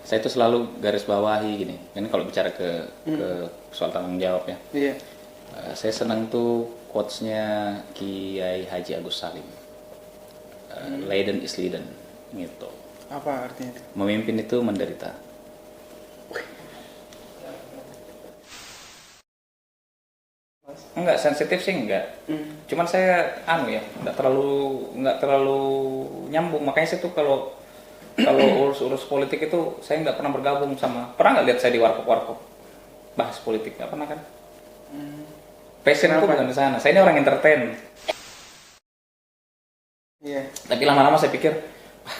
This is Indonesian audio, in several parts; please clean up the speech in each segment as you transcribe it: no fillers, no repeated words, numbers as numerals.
saya itu selalu garis bawahi gini. Ini kalau bicara ke soal tanggung jawab ya. Iya. Saya senang tuh quotes-nya Kiai Haji Agus Salim. Leiden is Leiden gitu. Apa artinya itu? Memimpin itu menderita. Enggak sensitif sih enggak. Cuman saya enggak terlalu nyambung. Makanya saya tuh kalau urus politik itu saya nggak pernah bergabung sama. Pernah nggak lihat saya di warkop bahas politik? Nggak pernah kan? Passionku bukan di sana. Saya ini orang entertain. Iya. Tapi lama-lama saya pikir,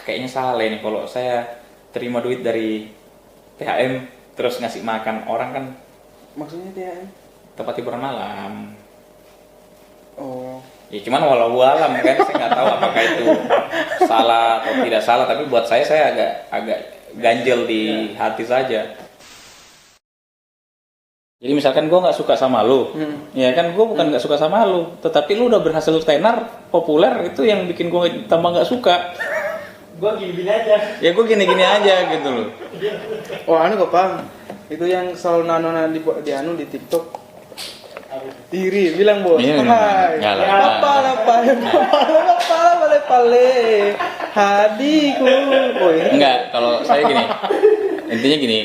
kayaknya salah ini kalau saya terima duit dari THM terus ngasih makan orang kan. Maksudnya dia? Tempat hiburan malam. Oh. Ya cuman walau alam kan, saya nggak tahu apakah itu salah atau tidak salah. Tapi buat saya agak ganjel di hati saja. Jadi misalkan gue nggak suka sama lu, ya kan gue bukan nggak suka sama lu, tetapi lu udah berhasil tenar populer, itu yang bikin gue tambah nggak suka. Gue gini-gini aja. Ya gue gini-gini aja gitu loh. Oh, gue paham. Itu yang selalu nana di TikTok. Iri bilang bos. Iya, Hai. Pale. Hadiku. Oh, ini. Enggak, kalau saya gini. Intinya gini.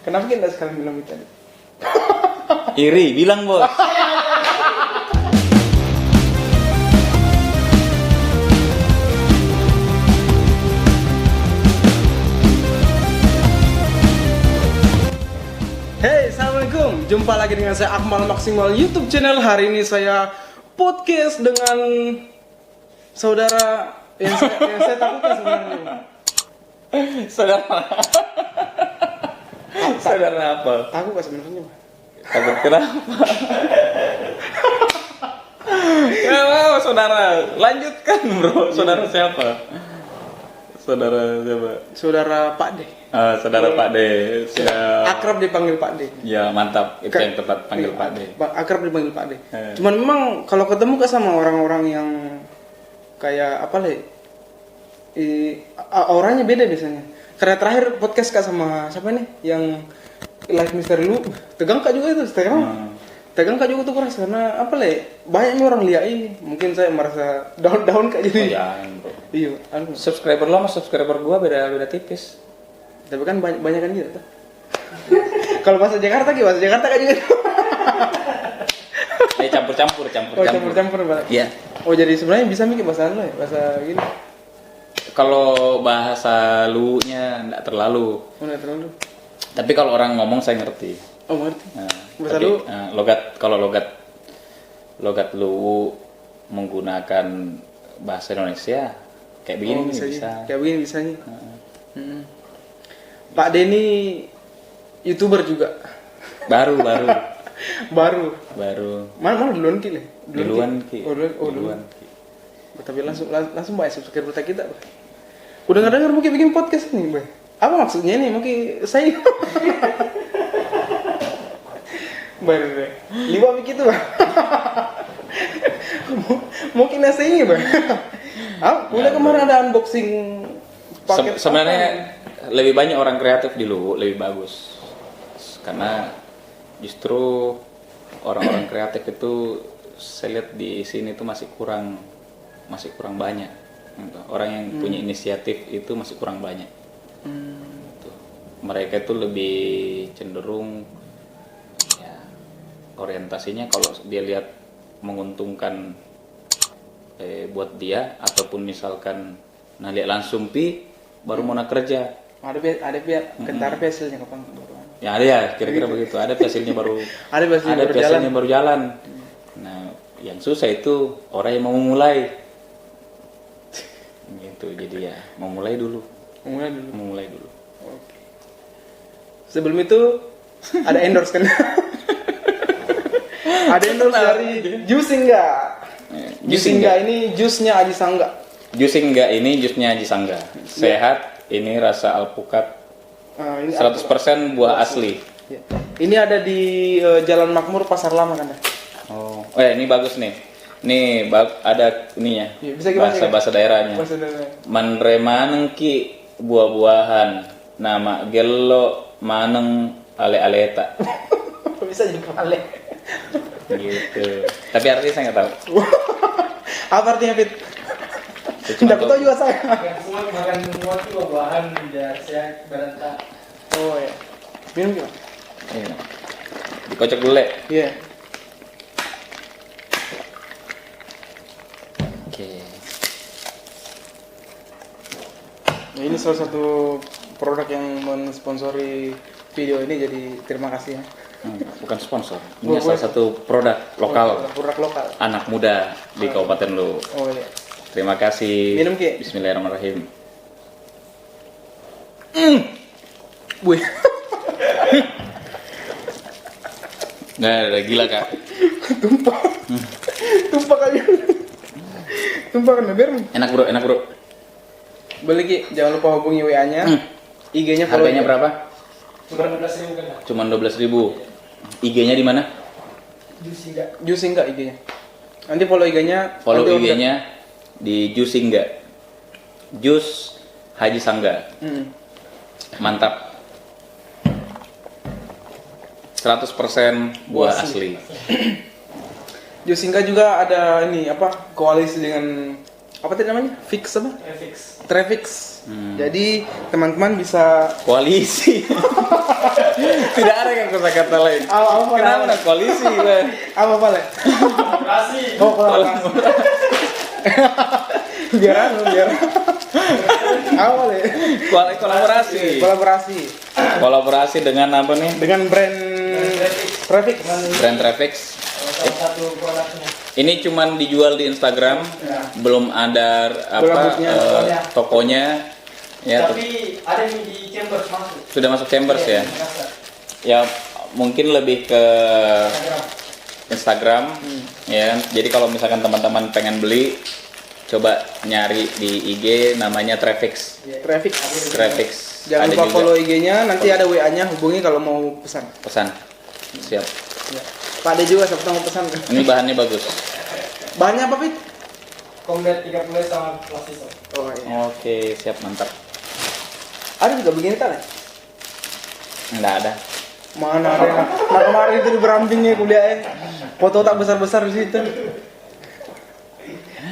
Kenapa kita sekali bilang itu? Iri, bilang bos. Hey, assalamualaikum. Jumpa lagi dengan saya Akmal Maksimal YouTube channel. Hari ini saya podcast dengan saudara yang saya takutkan sebenarnya. Saudara apa? Takut gak sebenarnya? Takut kenapa? Ya mau saudara, lanjutkan bro. Saudara siapa? Saudara siapa? Saudara Pak D. Saudara Pak D. Sudah Akrab dipanggil Pak D. ya mantap, itu yang tepat panggil Pak D. Akrab dipanggil Pak D. Cuman memang kalau ketemu sama orang-orang yang kayak apa lah, auranya beda biasanya. Karena terakhir podcast kak sama siapa nih yang live misteri lu, tegang kak juga itu sekarang. Tegang kak juga tuh keras karena apa lah, banyak orang liai. Mungkin saya merasa down kak jadi. Jangan bro. Iya. Subscriber lo sama subscriber gua beda tipis. Tapi kan banyak kan gitu tuh. Kalau bahasa Jakarta kak juga. Campur-campur. Campur Pak. Iya. Oh jadi sebenarnya bisa mikir bahasa lo ya, bahasa gini. Kalau bahasa lu-nya enggak terlalu. Enggak terlalu. Tapi kalau orang ngomong saya ngerti. Oh ngerti. Nah, Bahasa tapi, lu? Logat lu menggunakan bahasa Indonesia kayak begini bisa. Kayak begini bisanya. Pak Denny YouTuber juga. Baru. Mana duluan Ki? Duluan Ki. Duluan. Tapi langsung baik subscriber kita, Pak. Udah ngedenger mungkin bikin podcast nih, Pak. Apa maksudnya nih? Mungkin saya baru deh. Liwa begitu, Pak. Mungkin nasi ini, Pak. Udah kemarin ada unboxing paket. Sebenarnya lebih banyak orang kreatif di Luwu, lebih bagus. Karena justru orang-orang kreatif itu saya lihat di sini tuh masih kurang banyak. Orang yang punya inisiatif itu masih kurang banyak. Mereka itu lebih cenderung ya, orientasinya kalau dia lihat menguntungkan buat dia ataupun misalkan lihat langsung baru mau nak kerja. Ada pihak kentar hasilnya kapan? Ya ada ya kira-kira begitu. Ada hasilnya baru ada hasilnya baru jalan. Nah, yang susah itu orang yang mau memulai. Gitu. Jadi ya memulai dulu. Oke. Sebelum itu ada endorse kan? Ada endorse dari Jusingga. Jusingga ini jusnya Aji Sangga. Jusingga ini jusnya Aji Sangga. Sehat, ini rasa alpukat. Ini 100% buah asli. Ya. Ini ada di Jalan Makmur Pasar Lama kan? Oh, ini bagus nih. Nih ada ininya. Ya, bisa bahasa daerahnya. Manremaneng ki buah-buahan nama Gelo Maneng Ale-Aleta. Bisa jadi kepala. Gitu. Tapi artinya saya nggak tahu. Apa artinya Fit? Cuma Tidak tahu juga saya. Makan semua tuh buah-buahan biar sehat berantak. Oh ya. Minum gimana? Iya. Dikocok dulu Le. Iya. Oke. Nah, ini salah satu produk yang mensponsori video ini, jadi terima kasih ya. Bukan sponsor. Ini salah satu produk lokal Produk lokal. anak muda di Kabupaten Lu. Oh iya. Terima kasih. Minum, Ki. Bismillahirrahmanirrahim. Wih. Nah, gila Kak. Tumpah kali. Tumpah kan biar. Enak bro. Beli Ki, jangan lupa hubungi WA-nya. IG-nya follow. Harganya berapa? Cuma 12.000 kan? Cuma 12.000. IG-nya di mana? Juicy enggak? Juicing enggak IG-nya? Nanti follow IG-nya. Follow nanti IG-nya di Juicing enggak? Jus Haji Sangga. Mantap. 100% buah asli. Juicing juga ada ini apa? Koalisi dengan apa tadi namanya? Fix apa? Fix. Trafix. Jadi teman-teman bisa Koalisi. Tidak ada yang kata lain. Apa? Kenapa ada koalisi? apa Le? Kolaborasi. Oh, kolaborasi. biar apa Le? Kolaborasi. Kolaborasi dengan apa nih? Dengan brand Trafix. Brand Trafix. Salah satu produknya. Ini cuman dijual di Instagram, belum ada Belum tokonya. Ya, Tapi ada yang di Chambers masuk. sudah masuk Chambers ya. Makassar. Ya mungkin lebih ke Instagram. Ya. Jadi kalau misalkan teman-teman pengen beli, coba nyari di IG namanya Trafix. Trafix. Trafix. Jangan Ada lupa juga follow IG-nya, nanti ada WA-nya, hubungi kalau mau pesan. pesan. Siap. Ya. Pak Ade juga siapa tahu mau pesan. Ini bahannya bagus. Bahannya apa, Fit? Komplit 30 sama plastik. Oh iya. Oke, siap mantap. Ada juga begini kan? Enggak ada. Mana ada yang nah, kemarin itu di Berampingnya kuliahnya. Foto tak besar-besar di situ.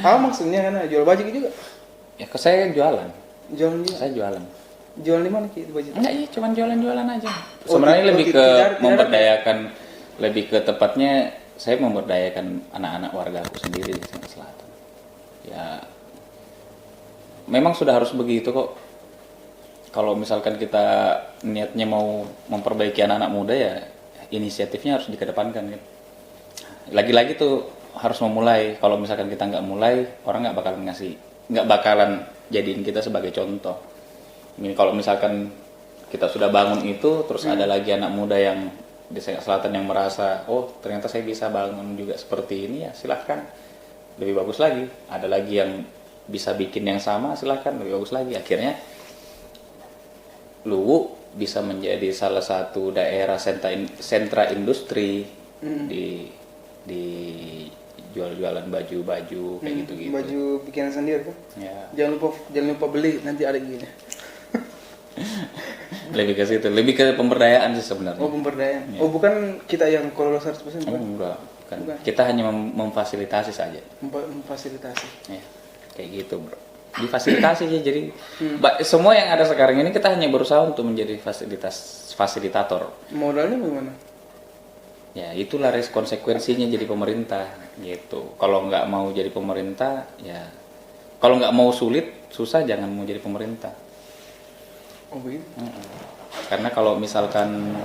Apa maksudnya kan jual baju juga? Ya ke saya jualan. Jualan juga. Saya jualan. Jualan di mana Ki itu baju? Enggak, iya cuman jualan-jualan aja. Oh, Sebenarnya gitu, lebih gitu. ke Tidak ada- memberdayakan, lebih ke tepatnya saya memberdayakan anak-anak warga aku sendiri di Tangerang Selatan. Ya, memang sudah harus begitu kok. Kalau misalkan kita niatnya mau memperbaiki anak-anak muda ya inisiatifnya harus dikedepankan kan. Lagi-lagi tuh harus memulai. Kalau misalkan kita nggak mulai, orang nggak bakalan jadiin kita sebagai contoh. Ini kalau misalkan kita sudah bangun itu, terus ada lagi anak muda yang di Selatan yang merasa, oh ternyata saya bisa bangun juga seperti ini ya silahkan. Lebih bagus lagi. Ada lagi yang bisa bikin yang sama, silahkan lebih bagus lagi. Akhirnya Luwu bisa menjadi salah satu daerah sentra industri di jual-jualan baju-baju kayak gitu-gitu. Baju bikinan sendiri kan? Ya, Jangan lupa beli, nanti ada gini. lebih ke situ, lebih ke pemberdayaan sih sebenarnya. Oh, pemberdayaan. Ya. Oh, bukan kita yang kalau 100% Oh, bukan. enggak, bukan. Bukan. Kita hanya memfasilitasi saja. Memfasilitasi. Ya, kayak gitu, Bro. Difasilitasi sih, jadi semua yang ada sekarang ini kita hanya berusaha untuk menjadi fasilitator. Modalnya bagaimana? Ya, itulah konsekuensinya jadi pemerintah gitu. Kalau nggak mau jadi pemerintah, ya kalau nggak mau susah jangan mau jadi pemerintah. Oh, begitu. Karena kalau misalkan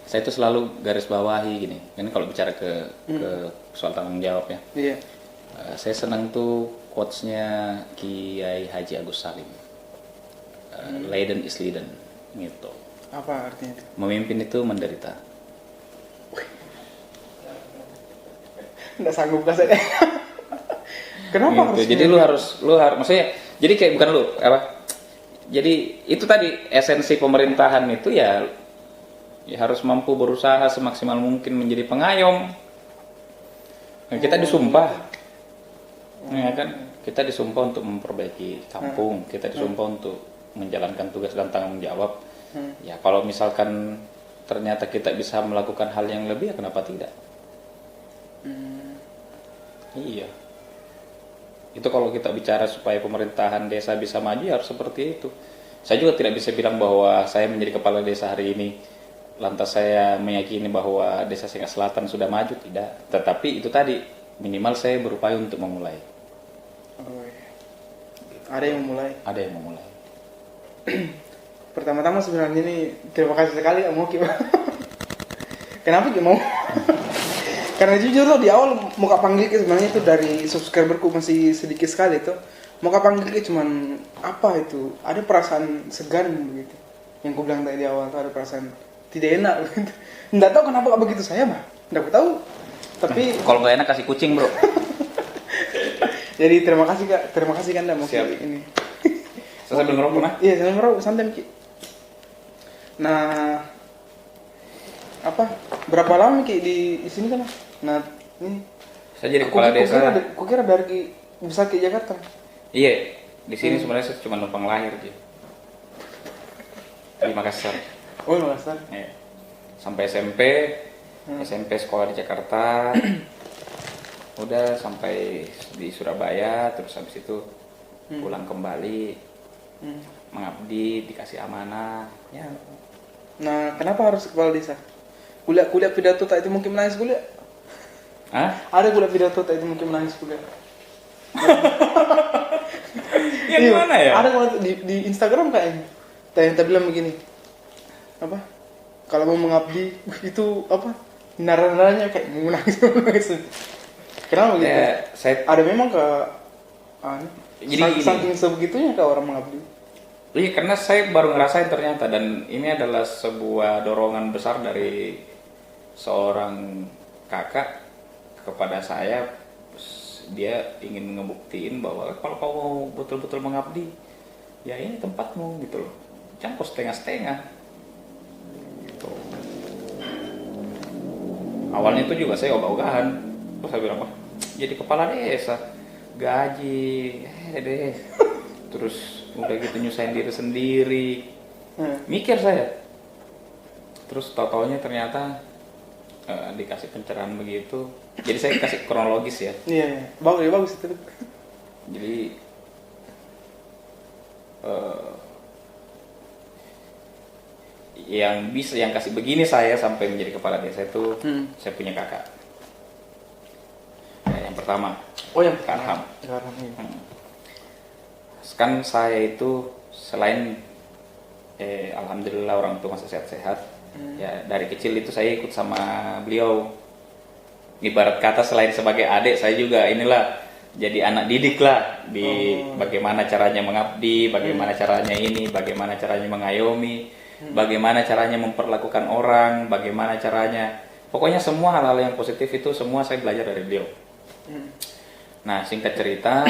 saya itu selalu garis bawahi gini. Ini kalau bicara ke soal tanggung jawab ya. Iya. Saya senang tuh quotes-nya Kiai Haji Agus Salim. Leiden is leiden gitu. Apa artinya itu? Memimpin itu menderita. Nggak sanggup kan saya. Kenapa Gitu. harus? Jadi lu harus maksudnya jadi kayak bukan lu apa? Jadi itu tadi esensi pemerintahan itu ya harus mampu berusaha semaksimal mungkin menjadi pengayom. Nah, kita disumpah. Ya kan? Kita disumpah untuk memperbaiki kampung, kita disumpah untuk menjalankan tugas dan tanggung jawab. Ya kalau misalkan ternyata kita bisa melakukan hal yang lebih, ya kenapa tidak? Iya. Itu kalau kita bicara supaya pemerintahan desa bisa maju, ya harus seperti itu. Saya juga tidak bisa bilang bahwa saya menjadi kepala desa hari ini lantas saya meyakini bahwa desa Sengat Selatan sudah maju, tidak. Tetapi itu tadi, minimal saya berupaya untuk memulai. Oh, iya. Ada yang memulai. Ada yang memulai. Pertama-tama sebenarnya ini terima kasih sekali ya Moki. Kenapa Ki mau? Karena jujur loh di awal mau kak panggil Ki sebenarnya itu dari subscriberku masih sedikit sekali itu. Mau kak panggil Ki cuman apa itu? Ada perasaan segan begitu. Yang ku bilang tadi di awal tuh ada perasaan tidak enak begitu. Nggak tahu kenapa kak begitu saya mah. Nggak tahu. Tapi Kalau nggak enak kasih kucing, bro. jadi terima kasih kak, terima kasih kan Moki Siap. ini. Saya sambil ngerokok, nah. Iya, sambil ngerokok santai Ki. Nah, apa? Berapa lama Ki di sini kan? Nah, ini Saya jadi kepala desa. Aku kira dari bisa ke Jakarta. Iya, di sini sebenarnya saya cuma numpang lahir aja. Di Makassar. Oh, Makassar. Iya. Sampai SMP sekolah di Jakarta. Udah sampai di Surabaya, terus habis itu pulang kembali, mengabdi, dikasih amanah. Ya, Nah, kenapa harus kepala desa? Kuliah pidato tak itu mungkin menangis kuliah. hah? Ada kuliah pidato tak itu mungkin menangis kuliah. Yang Iya, mana ya? Ada kuliah di Instagram kayaknya. Tanya bilang begini. Apa? Kalau mau mengabdi itu apa? Nara-naranya kayak mau menangis. Kenapa gitu? Ya, saya Ada memang ke Jadi gini. saking sebegitunya ke orang mengabdi. Iya, karena saya baru ngerasain ternyata, dan ini adalah sebuah dorongan besar dari seorang kakak kepada saya. Dia ingin ngebuktiin bahwa kalau kau mau betul-betul mengabdi, ya ini tempatmu gitu loh. Jangan kau setengah-setengah. Gitu. Awalnya itu juga saya ogah-ogahan. Terus saya bilang, wah, jadi kepala desa, gaji, deh. Terus udah gitu nyusahin diri sendiri. Mikir saya. Terus tau-taunya ternyata dikasih pencerahan begitu. Jadi saya kasih kronologis ya. Iya. Bagus itu. Jadi yang kasih begini saya sampai menjadi kepala desa itu saya punya kakak. Ya, yang pertama, Oh yang Karham. Karham. Iya. Kan saya itu selain alhamdulillah orang tua masih sehat-sehat, ya dari kecil itu saya ikut sama beliau. Ibarat kata selain sebagai adik, saya juga inilah jadi anak didik lah di bagaimana caranya mengabdi, bagaimana caranya ini, bagaimana caranya mengayomi, bagaimana caranya memperlakukan orang, bagaimana caranya, pokoknya semua hal-hal yang positif itu semua saya belajar dari beliau. Nah, singkat cerita,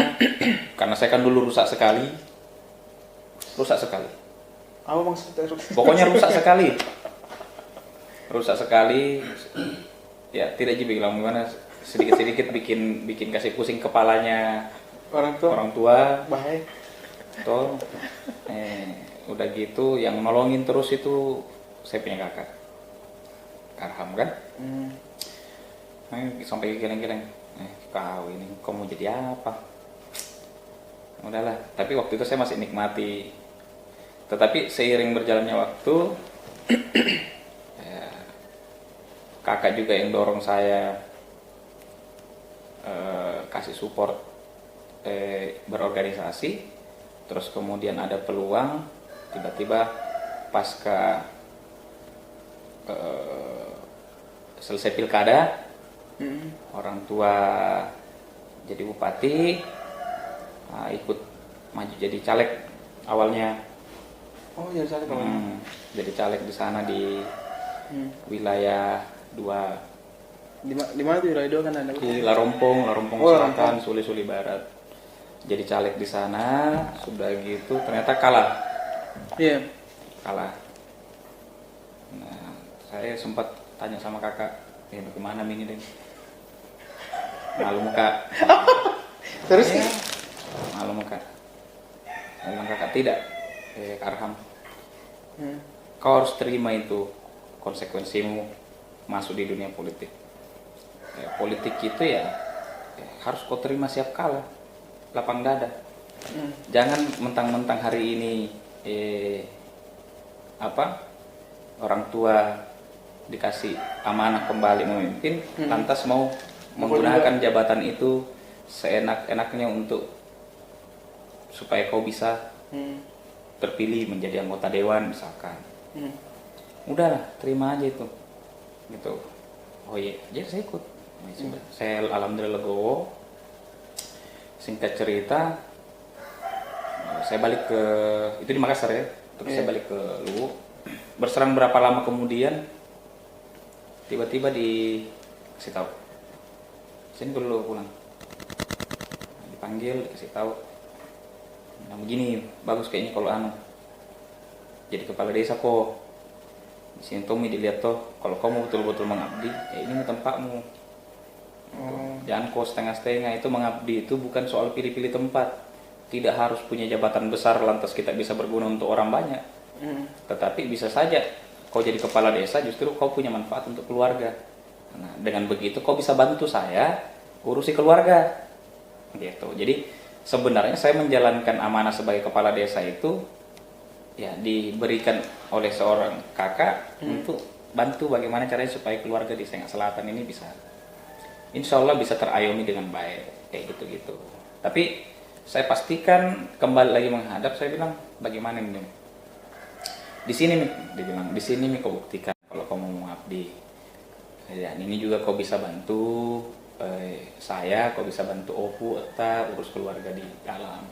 karena saya kan dulu rusak sekali. Apa maksudnya? Pokoknya rusak sekali. Rusak sekali. Ya, tidak juga bilang gimana, sedikit-sedikit bikin kasih pusing kepalanya Orang tua. Bahaya. Toh, udah gitu yang nolongin terus itu saya punya kakak. Karham kan? Sampai geleng-geleng. Kau ini, kau mau jadi apa? Udahlah, tapi waktu itu saya masih nikmati. Tetapi seiring berjalannya waktu, ya, kakak juga yang dorong saya kasih support berorganisasi. Terus kemudian ada peluang, tiba-tiba pasca selesai pilkada, orang tua jadi bupati, ikut maju jadi caleg awalnya. Oh iya caleg. Jadi caleg di sana di wilayah 2. Di mana tuh wilayah 2 kan ada? Di Larompong Selatan, Suli Barat. Jadi caleg di sana, sudah gitu ternyata kalah. Iya. Kalah. Nah, saya sempat tanya sama kakak, bagaimana ini deh? Malu muka. Terus Ya, malu muka. Memang kakak tidak, Karham. kau harus terima itu konsekuensimu masuk di dunia politik. Politik itu ya harus kau terima siap kalah, lapang dada. Jangan mentang-mentang hari ini orang tua dikasih amanah kembali memimpin, lantas mau menggunakan jabatan itu seenak-enaknya untuk supaya kau bisa terpilih menjadi anggota dewan misalkan. Udahlah, terima aja itu. Gitu. Oh iya, jadi saya ikut. Saya alhamdulillah legowo. Singkat cerita, saya balik ke itu di Makassar ya. Terus saya balik ke Luwu. Berserang berapa lama kemudian, tiba-tiba dikasih tahu, sini dulu pulang. Dipanggil, dikasih tahu. Nah begini, bagus kayaknya kalau jadi kepala desa kok. Di sini Tommy dilihat toh, kalau kamu betul-betul mengabdi, ini tempatmu. Jangan kau setengah-setengah. Itu mengabdi itu bukan soal pilih-pilih tempat. Tidak harus punya jabatan besar lantas kita bisa berguna untuk orang banyak. Tetapi bisa saja kau jadi kepala desa justru kau punya manfaat untuk keluarga. Nah, dengan begitu kau bisa bantu saya urusi keluarga. Gitu. Jadi sebenarnya saya menjalankan amanah sebagai kepala desa itu ya diberikan oleh seorang kakak untuk bantu bagaimana caranya supaya keluarga di Sengak Selatan ini bisa, insya Allah bisa terayomi dengan baik kayak gitu-gitu. Tapi saya pastikan kembali lagi menghadap, saya bilang bagaimana ini? Di sini nih, dibilang di sini nih kau buktikan kalau kau mau mengabdi. Dan ini juga kau bisa bantu saya, kau bisa bantu Opu, Eta urus keluarga di dalam.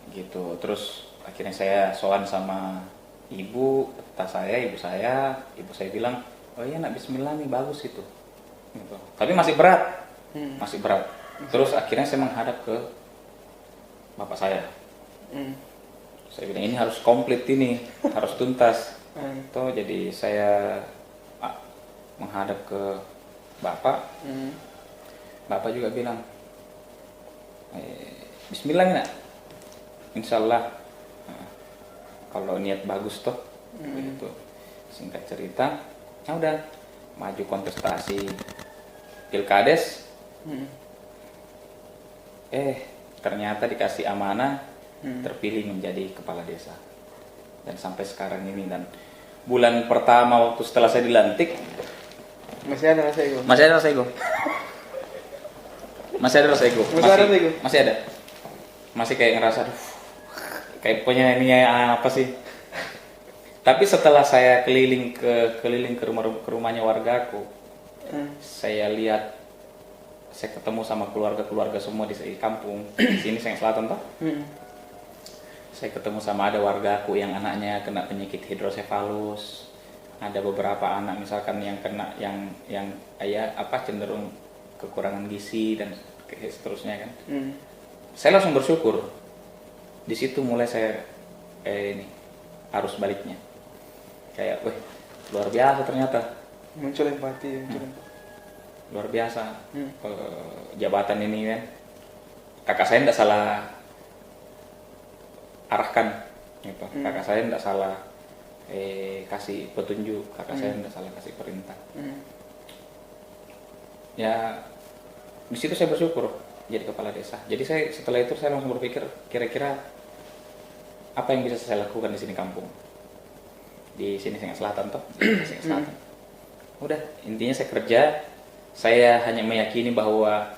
Gitu. Terus akhirnya saya sowan sama ibu saya bilang, oh iya nak, bismillah nih, bagus itu. Gitu. Tapi masih berat. Terus akhirnya saya menghadap ke bapak saya. Saya bilang ini harus komplit, ini harus tuntas. Toh jadi saya menghadap ke bapak. Bapak juga bilang, bismillah nih nak, insyaallah kalau niat bagus toh. Gitu. Singkat cerita, ya udah maju kontestasi pilkades. Ternyata dikasih amanah, terpilih menjadi kepala desa. Dan sampai sekarang ini, dan bulan pertama waktu setelah saya dilantik masih ada rasa ego. Masih kayak ngerasa kayak punya ini apa sih. Tapi setelah saya keliling ke rumahnya wargaku, saya lihat, saya ketemu sama keluarga semua di kampung di sini Sengak Selatan toh. Saya ketemu sama ada wargaku yang anaknya kena penyakit hidrosefalus, ada beberapa anak misalkan yang kena yang cenderung kekurangan gizi dan seterusnya kan. Saya langsung bersyukur. Di situ mulai saya arus baliknya. Kayak, luar biasa ternyata. Muncul empati. Luar biasa. Jabatan ini kan. Kakak saya tidak salah arahkan. Gitu. Kakak saya tidak salah kasih petunjuk. Kakak saya tidak salah kasih perintah. Ya, di situ saya bersyukur jadi kepala desa. Jadi setelah itu saya langsung berpikir, kira-kira apa yang bisa saya lakukan di sini kampung, di sini Sengak Selatan toh, di Sengak Selatan. Udah, intinya saya kerja. Saya hanya meyakini bahwa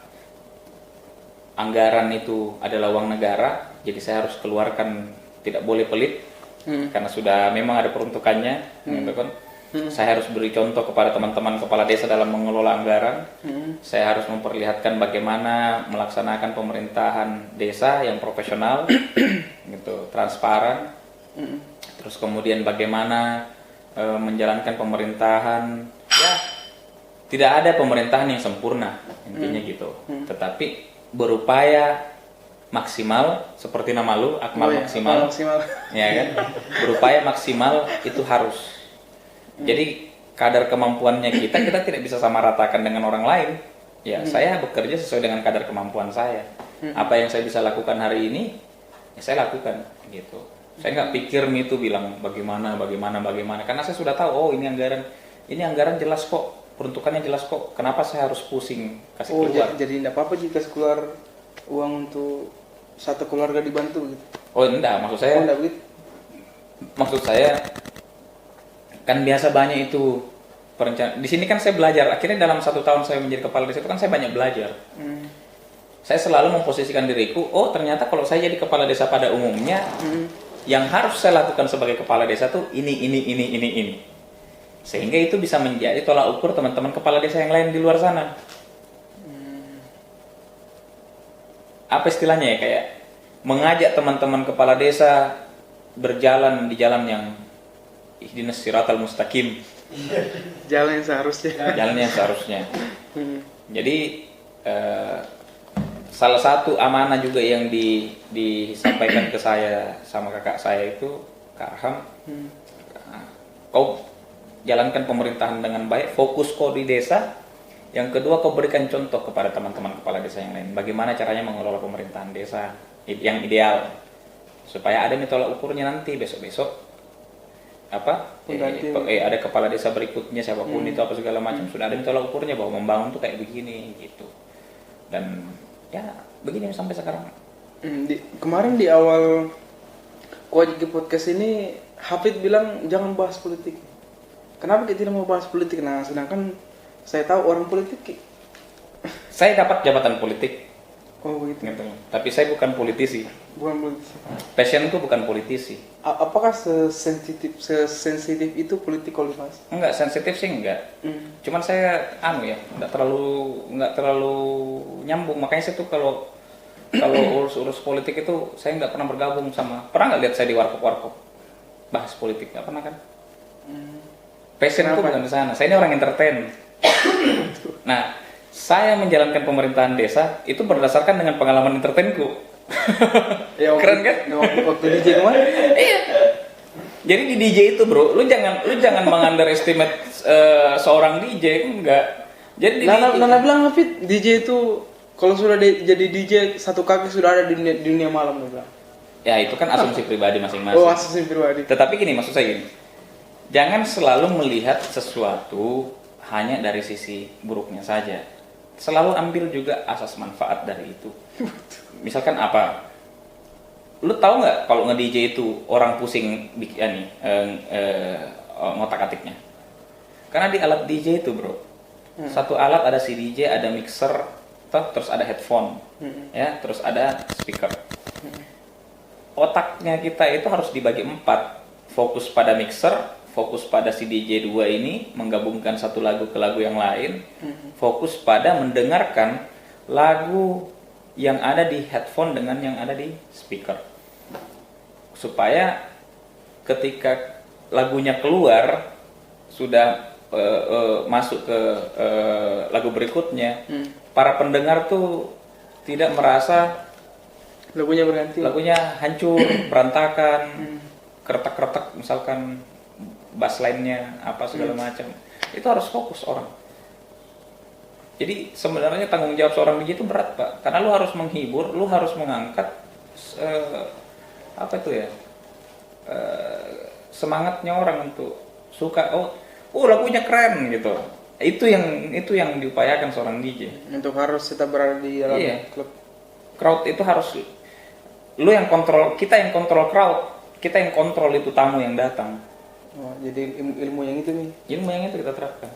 anggaran itu adalah uang negara, jadi saya harus keluarkan, tidak boleh pelit, karena sudah memang ada peruntukannya. Saya harus beri contoh kepada teman-teman kepala desa dalam mengelola anggaran. Saya harus memperlihatkan bagaimana melaksanakan pemerintahan desa yang profesional, gitu, transparan. Terus kemudian bagaimana menjalankan pemerintahan. Ya, tidak ada pemerintahan yang sempurna, intinya gitu. Tetapi berupaya maksimal, seperti nama lu, Akmal maksimal. Ya kan? Berupaya maksimal itu harus. Jadi kadar kemampuannya kita tidak bisa sama ratakan dengan orang lain. Ya, saya bekerja sesuai dengan kadar kemampuan saya. Apa yang saya bisa lakukan hari ini, ya saya lakukan gitu. Saya nggak pikir itu bilang bagaimana, karena saya sudah tahu, oh ini anggaran jelas kok, peruntukannya jelas kok. Kenapa saya harus pusing kasih keluar? Jadi tidak apa-apa jika keluar uang untuk satu keluarga dibantu gitu. Oh enggak, maksud saya. Oh, enggak begitu. Maksud saya kan biasa banyak itu perencanaan. Di sini kan saya belajar. Akhirnya dalam 1 tahun saya menjadi kepala desa itu kan saya banyak belajar. Saya selalu memposisikan diriku, oh ternyata kalau saya jadi kepala desa pada umumnya, yang harus saya lakukan sebagai kepala desa tuh ini. Sehingga itu bisa menjadi tolak ukur teman-teman kepala desa yang lain di luar sana. Apa istilahnya ya, kayak mengajak teman-teman kepala desa berjalan di jalan yang ihdinas siratal mustaqim. Jalan yang seharusnya. Jalan yang seharusnya. Jadi salah satu amanah juga yang disampaikan ke saya sama kakak saya itu, Kak Arham, kau jalankan pemerintahan dengan baik, fokus kau di desa. Yang kedua, kau berikan contoh kepada teman-teman kepala desa yang lain, bagaimana caranya mengelola pemerintahan desa yang ideal, supaya ada tolak ukurnya nanti besok-besok ada kepala desa berikutnya siapapun itu apa segala macam, sudah ada tolak ukurnya bahwa membangun tuh kayak begini gitu. Dan ya begini sampai sekarang. Kemarin di awal Kojiki podcast ini Hafid bilang jangan bahas politik. Kenapa kita tidak mau bahas politik? Nah, sedangkan saya tahu orang politik. Saya dapat jabatan politik. Oh begitu. Gitu. Tapi saya bukan politisi. Bukan politisi. Passionku bukan politisi. Apakah sesensitif itu politik kalau dibahas? Enggak, sensitif sih enggak. Cuman saya enggak terlalu nyambung. Makanya saya tuh kalau urus politik itu saya enggak pernah bergabung sama. Pernah enggak lihat saya di warkop bahas politik? Enggak pernah kan? Passionku bukan di sana. Saya ini orang entertain. Nah, saya menjalankan pemerintahan desa itu berdasarkan dengan pengalaman entertainku. Ya, keren kan? Waktu DJ kemarin? Iya. Jadi di DJ itu bro, lu jangan mengunderestimate seorang DJ, enggak. Jadi Nana bilang Hafid, DJ itu kalau sudah jadi DJ satu kaki sudah ada di dunia malam dia bilang. Ya itu kan asumsi pribadi masing-masing. Oh, asumsi pribadi. Tetapi gini, maksud saya gini. Jangan selalu melihat sesuatu hanya dari sisi buruknya saja. Selalu ambil juga asas manfaat dari itu. Misalkan apa? Lu tahu nggak kalau nge-DJ itu orang pusing ngotak-atiknya? Karena di alat DJ itu bro, satu alat ada si DJ, ada mixer, terus ada headphone, ya, terus ada speaker. Otaknya kita itu harus dibagi 4, fokus pada mixer, fokus pada si DJ 2 ini menggabungkan satu lagu ke lagu yang lain, fokus pada mendengarkan lagu yang ada di headphone dengan yang ada di speaker, supaya ketika lagunya keluar sudah masuk ke lagu berikutnya, para pendengar tuh tidak merasa lagunya berganti, lagunya hancur, berantakan, keretak-keretak misalkan bass line-nya apa segala macam. Itu harus fokus orang. Jadi sebenarnya tanggung jawab seorang DJ itu berat Pak, karena lu harus menghibur, lu harus mengangkat semangatnya orang untuk suka, oh lagunya keren gitu. Itu yang diupayakan seorang DJ. Untuk harus kita berada di dalam klub. Crowd itu harus lu yang kontrol, kita yang kontrol crowd, kita yang kontrol itu tamu yang datang. Oh, jadi ilmu yang itu nih. Ilmu yang itu kita terapkan.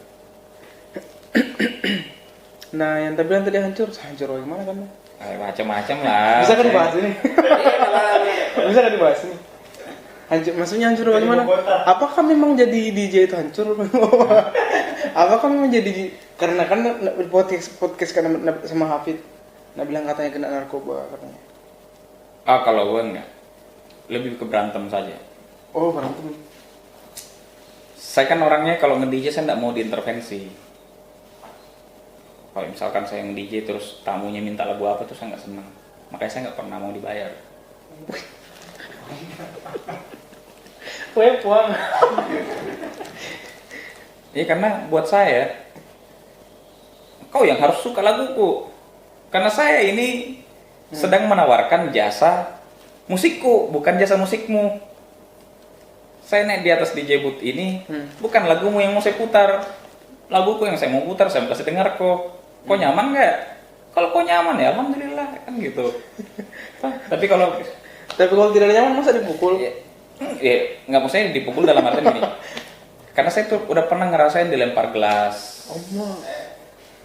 Nah, yang tadi hancur bagaimana kan? Macam-macam lah. Bisa kan dibahas ini? Bisa kan dibahas ini? Hancur, maksudnya hancur bagaimana? Apakah memang jadi DJ itu hancur? Apakah memang jadi karena kan podcast kan sama Hafid, nah bilang katanya kena narkoba katanya. Kalau gue enggak, lebih ke berantem saja. Oh berantem. Saya kan orangnya kalau nge-DJ saya enggak mau diintervensi. Kalau misalkan saya nge-DJ terus tamunya minta lagu apa tuh saya nggak senang. Makanya saya nggak pernah mau dibayar. Puang. Iya karena buat saya, kau yang harus suka laguku. Karena saya ini sedang menawarkan jasa musikku, bukan jasa musikmu. saya naik di atas DJ booth ini, bukan lagumu yang mau saya putar, laguku yang saya mau putar, saya mau kasih dengar kok nyaman nggak? Kalau kok nyaman ya alhamdulillah kan gitu. Tapi kalau tidak nyaman masa dipukul? nggak, maksudnya dipukul dalam artian gini. Karena saya tuh udah pernah ngerasain dilempar gelas.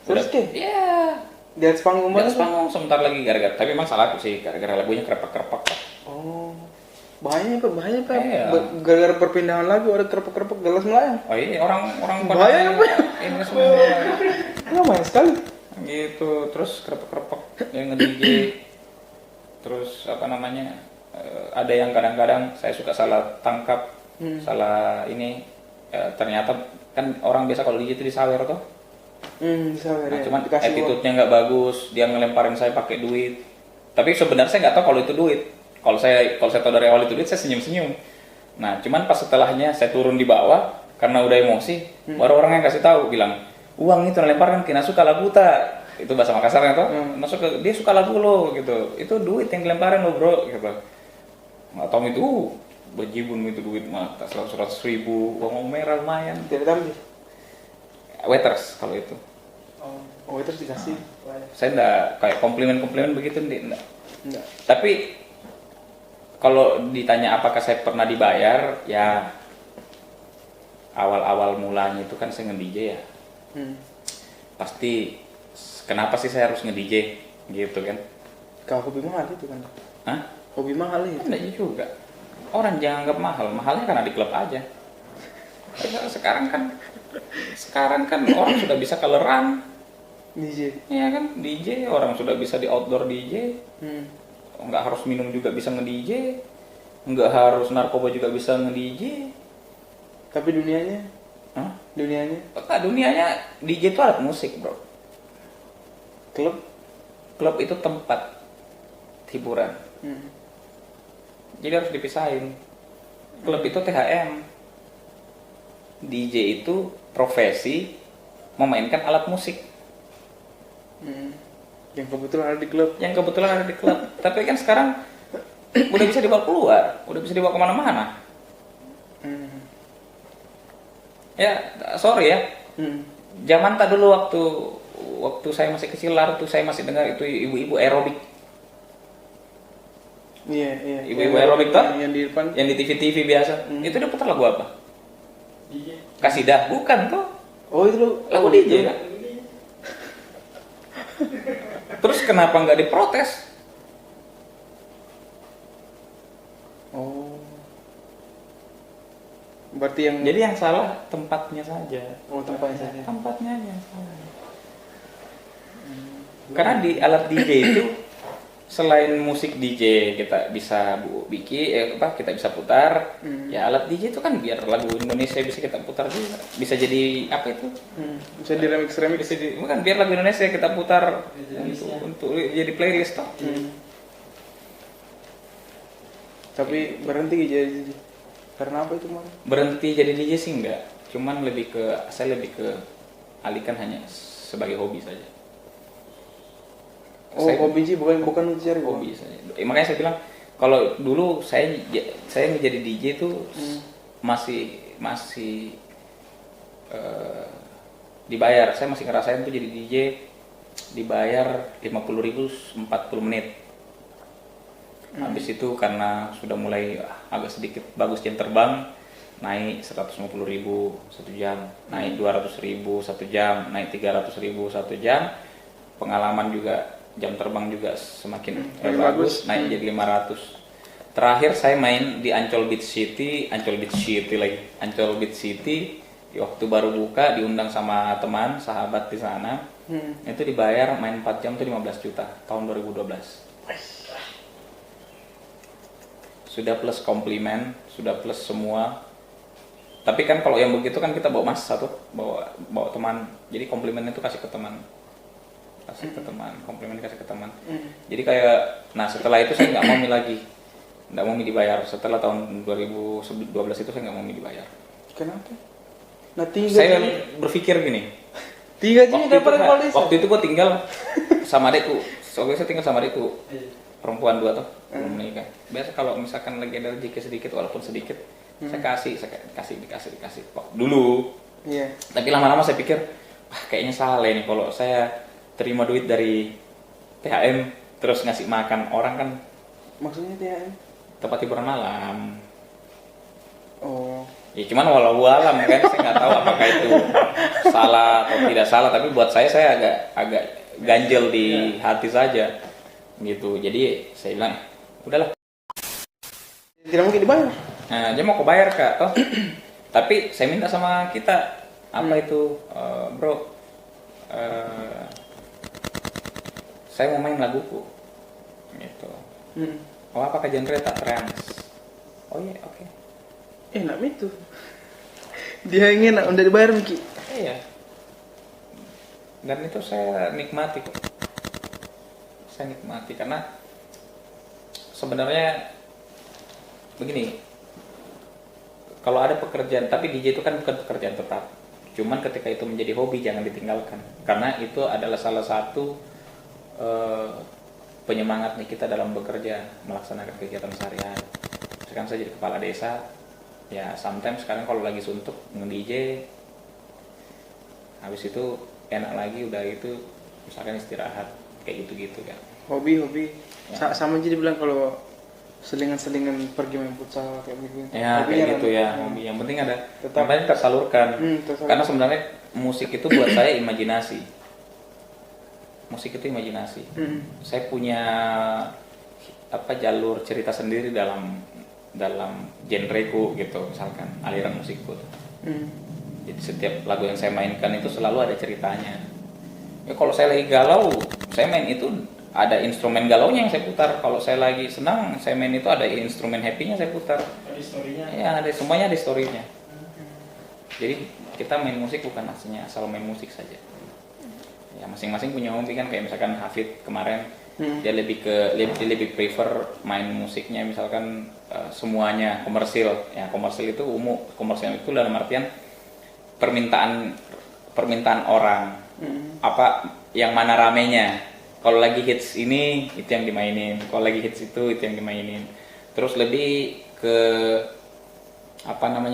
Terus ke? Iya. Di atas panggung Di atas panggung sebentar lagi gara-gara, tapi emang salah aku sih gara-gara lagunya kerepak-kerepak. Oh. Bahaya Pak. Iya. Gara-gara perpindahan lagu ada kerepak-kerepak gelas melayang. Oh iya, orang bahaya apa? Ini semua. Bahaya sekali. Gitu, terus kerepak-kerepak yang nge-DJ. Terus apa namanya? Ada yang kadang-kadang saya suka salah tangkap, salah ini. Ternyata kan orang biasa kalau DJ itu disawer tuh. Disawer. Nah, Ya. cuman Dikasih attitude-nya nggak bagus, dia ngelemparin saya pakai duit. Tapi sebenarnya saya nggak tahu kalau itu duit. Kalau saya tahu dari awal itu duit, saya senyum-senyum. Nah, cuman pas setelahnya saya turun di bawah karena udah emosi, baru orang yang kasih tahu bilang, "Uang itu lemparkan kena suka lagu tak?" Itu bahasa Makassarnya tuh. Masuk dia suka lagu lo gitu. Itu duit yang dilemparin lo, Bro, gitu. Nggak tahu itu bejibun itu duit mah 100 ribu, uang merah lumayan. Tidak tahu. Waiters kalau itu. Oh, itu dikasih. Saya enggak kayak komplimen begitu enggak. Enggak. Tapi kalau ditanya apakah saya pernah dibayar, ya awal-awal mulanya itu kan saya nge-DJ ya. Pasti kenapa sih saya harus nge-DJ gitu kan? Kalau hobi mahal itu kan. Hah? Hobi mahal itu. Enggak juga. Orang jangan anggap mahal, mahalnya karena di klub aja. Sekarang kan orang sudah bisa coloran. DJ. Iya kan, DJ orang sudah bisa di outdoor DJ. Nggak harus minum juga bisa nge-DJ. Nggak harus narkoba juga bisa nge-DJ. Tapi dunianya? Hah? Dunianya? Dunianya DJ itu alat musik, bro. Klub itu tempat hiburan. Jadi harus dipisahin. Klub itu THM. DJ itu profesi memainkan alat musik. Yang kebetulan ada di klub. Tapi kan sekarang udah bisa dibawa keluar, udah bisa dibawa kemana-mana. Ya, sorry ya. Zaman tak dulu waktu saya masih kecil tuh saya masih dengar itu ibu-ibu aerobik. Iya. Ibu-ibu aerobik tuh yang di depan. yang di TV biasa. Itu dia putar lagu apa? DJ. Kasidah, bukan tuh. Oh, itu lo Lagu DJ kan? Terus kenapa nggak diprotes? Oh. Berarti yang Jadi yang salah tempatnya saja. tempatnya saja. Tempatnya aja yang salah. Karena di alat DJ itu selain musik DJ kita bisa kita bisa putar, ya alat DJ itu kan biar lagu Indonesia bisa kita putar juga, bisa jadi apa itu? Bisa di remix. Bukan biar lagu Indonesia kita putar untuk jadi playlist toh. Tapi berhenti jadi DJ. Karena apa itu, Mas? Berhenti jadi DJ sih enggak, cuman saya lebih ke alihkan hanya sebagai hobi saja. Hobi sih bukan untuk cari hobi saja. Makanya saya bilang kalau dulu saya menjadi DJ itu masih dibayar. Saya masih ngerasain tuh jadi DJ dibayar 50.000 40 menit. Habis itu karena sudah mulai agak sedikit bagus jam terbang, naik 150.000 1 jam, naik 200.000 1 jam, naik 300.000 1 jam. Pengalaman juga jam terbang juga semakin bagus, naik jadi 500. Terakhir saya main di Ancol Beach City waktu baru buka, diundang sama teman sahabat di sana. Itu dibayar main 4 jam tuh 15 juta tahun 2012. Sudah plus komplimen, sudah plus semua. Tapi kan kalau yang begitu kan kita bawa bawa teman. Jadi komplimennya itu kasih ke teman. Komplimen dikasih ke teman. Jadi kayak, nah setelah itu saya nggak mau lagi, nggak mau dibayar. Setelah tahun 2012 itu saya nggak mau dibayar. Kenapa? Nah, saya berpikir gini. 3 juta dapat polisi. Waktu itu gue tinggal sama adekku. Soalnya saya tinggal sama adekku. Perempuan 2 tuh belum menikah. Biasa kalau misalkan lagi ada rezeki sedikit, walaupun sedikit, Saya dikasih kok dulu. Iya. Tapi lama-lama saya pikir, kayaknya salah nih kalau saya terima duit dari THM terus ngasih makan orang kan. Maksudnya THM? Tempat hiburan malam. Oh. Ya cuman walau alam kan, saya nggak tahu apakah itu salah atau tidak salah. Tapi buat saya agak ganjel di hati saja, gitu. Jadi saya bilang, udahlah. Tidak mungkin dibayar. Nah, dia mau kebayar kak, toh. Tapi saya minta sama kita apa itu, bro, saya mau main laguku, gitu. Oh apakah genre tak trance? Oh iya, oke. Enak itu. Dia ingin udah dibayar Miki. Iya. Dan itu saya nikmati kok. Saya nikmati karena sebenarnya begini. Kalau ada pekerjaan, tapi DJ itu kan bukan pekerjaan tetap. Cuman ketika itu menjadi hobi jangan ditinggalkan. Karena itu adalah salah satu penyemangat nih kita dalam bekerja, melaksanakan kegiatan sehari-hari. Sekarang saya jadi kepala desa, ya sometimes sekarang kalau lagi suntuk nge-DJ, habis itu enak lagi udah itu misalkan istirahat kayak gitu-gitu kan. Hobi. Ya. Sama aja dibilang kalau selingan pergi main futsal kayak gitu. Ya Hobinya kayak gitu kan. ya, hobi. Yang penting ada, Tetap. yang penting tersalurkan. Tersalurkan. Karena sebenarnya musik itu buat saya imajinasi. Musik itu imajinasi. Saya punya jalur cerita sendiri dalam genreku gitu, misalkan aliran musikku. Jadi setiap lagu yang saya mainkan itu selalu ada ceritanya. Ya kalau saya lagi galau, saya main itu ada instrumen galaunya yang saya putar. Kalau saya lagi senang, saya main itu ada instrumen happy-nya saya putar. Ada story-nya. Ya ada, semuanya ada story-nya. Jadi kita main musik bukan asal main musik saja. Ya masing-masing punya hobi kan, kayak misalkan Hafid kemarin dia lebih prefer main musiknya misalkan semuanya komersil. Ya komersil itu umum, komersil itu dalam artian permintaan orang. Apa yang mana ramenya. Kalau lagi hits ini itu yang dimainin, kalau lagi hits itu yang dimainin. Terus lebih ke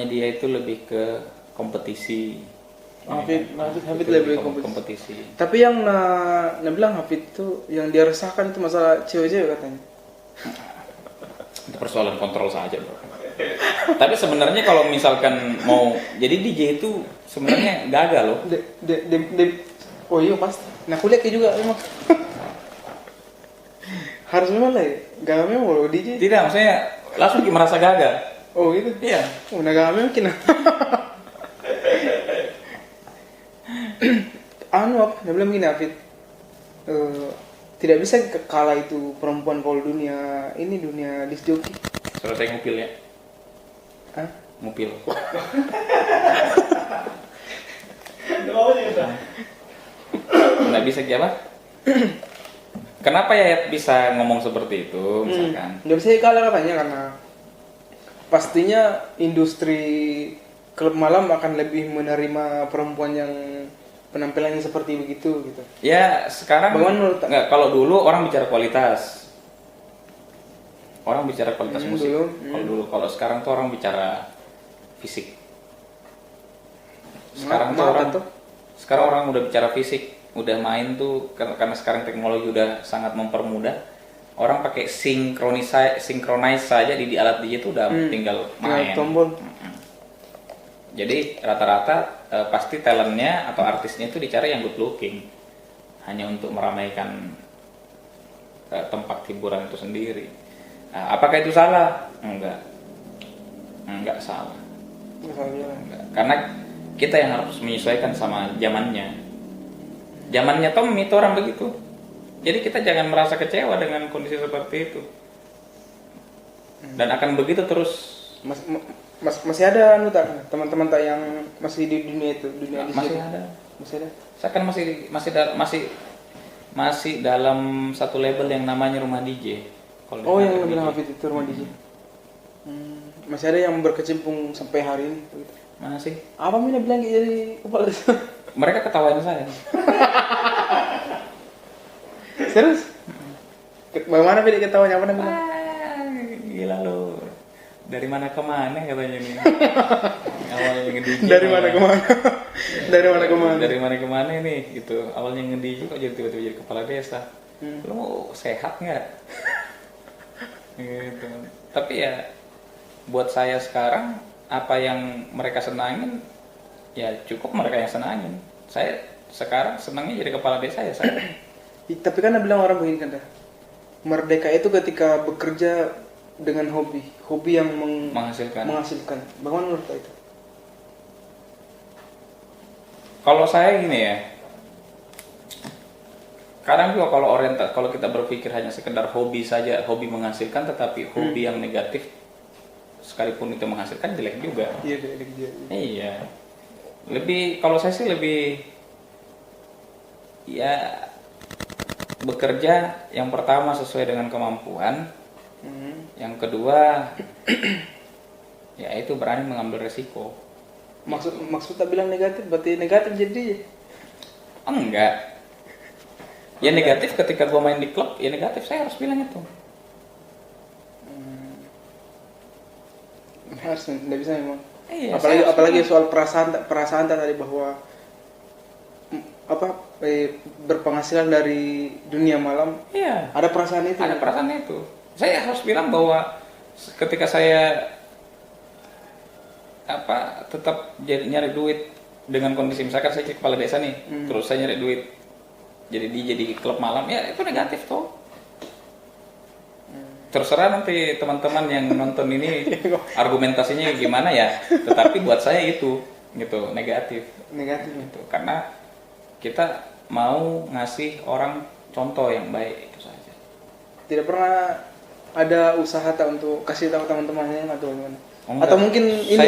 dia itu lebih ke kompetisi. Hafid lebih kompetisi. Tapi yang bilang Hafid itu yang dia resahkan itu masalah cewek-cewek katanya. Itu persoalan kontrol saja, bro. Tapi sebenarnya kalau misalkan mau jadi DJ itu sebenarnya gagal loh. Oh iya pasti. Nah kuliah kayak juga memang. Harus memang lah ya. Gagal memang kalau DJ. Tidak, maksudnya langsung merasa gagal. Oh gitu. Iya. Oh gagal mungkin. Apa? Dia bilang gini Hafid. Tidak bisa kalah itu perempuan kalau dunia disc jockey. Selesai ngupil ya. Hah? Ngupil. Nggak bisa apa? Kenapa ya bisa ngomong seperti itu misalkan? Nggak bisa kalah katanya karena pastinya industri klub malam akan lebih menerima perempuan yang penampilannya seperti begitu gitu. Ya sekarang nggak, kalau dulu orang bicara kualitas. Orang bicara kualitas musik. Kalau sekarang tuh orang bicara fisik. Sekarang orang udah bicara fisik, udah main tuh karena sekarang teknologi udah sangat mempermudah. Orang pakai synchronize saja di alat DJ itu udah tinggal main. Tombol. Jadi rata-rata pasti talentnya atau artisnya itu dicari yang good looking, hanya untuk meramaikan tempat hiburan itu sendiri. Nah, apakah itu salah? Enggak salah. Enggak. Karena kita yang harus menyesuaikan sama zamannya. Zamannya Tom itu orang begitu. Jadi kita jangan merasa kecewa dengan kondisi seperti itu. Dan akan begitu terus. Masih ada teman-teman tak yang masih di dunia itu, masih ada. Saya kan masih dalam satu label yang namanya Rumah DJ. Oh yang bilang Hafid itu Rumah DJ. Masih ada yang berkecimpung sampai hari ini. Masih. Apa Mina bilang jadi kepala desa? Mereka ketawain saya. Serius? Bagaimana beda ketawanya apa namanya? Gila lo. dari mana ke mana katanya nih. Awalnya nge-DJ Dari mana ke mana? Dari mana ke mana? Dari mana ke mana nih gitu. Awalnya nge-DJ kok jadi tiba-tiba jadi kepala desa. Lu mau sehat nggak? Gitu. Tapi ya buat saya sekarang apa yang mereka senangin ya cukup mereka yang senangin. Saya sekarang senangnya jadi kepala desa ya saya. Tapi kan bilang orang begini kan dah. Merdeka itu ketika bekerja dengan hobi yang Menghasilkan. Bagaimana menurut itu? Kalau saya gini ya, kadang juga kalau kita berpikir hanya sekedar hobi saja, hobi menghasilkan, tetapi hobi yang negatif sekalipun itu menghasilkan jelek juga. Iya, jelek juga. Iya. Kalau saya sih lebih ya bekerja yang pertama sesuai dengan kemampuan, yang kedua ya itu berani mengambil resiko. Maksud tak bilang negatif, berarti negatif jadi? Enggak. Ya negatif ketika gua main di klub, ya negatif saya harus bilang itu. Harus, tidak bisa memang. Iya, apalagi soal perasaan tadi bahwa berpenghasilan dari dunia malam. Iya. Ada perasaan itu. Ada perasaan itu. Saya harus bilang bahwa ketika saya tetap nyari duit dengan kondisi misalkan saya kepala desa nih, terus saya nyari duit jadi di klub malam, ya itu negatif tuh. Terserah nanti teman-teman yang nonton ini argumentasinya gimana ya, tetapi buat saya itu gitu negatif gitu. Karena kita mau ngasih orang contoh yang baik itu saja. Tidak pernah ada usaha tak untuk kasih tahu teman-temannya atau bagaimana? Enggak. Atau mungkin ini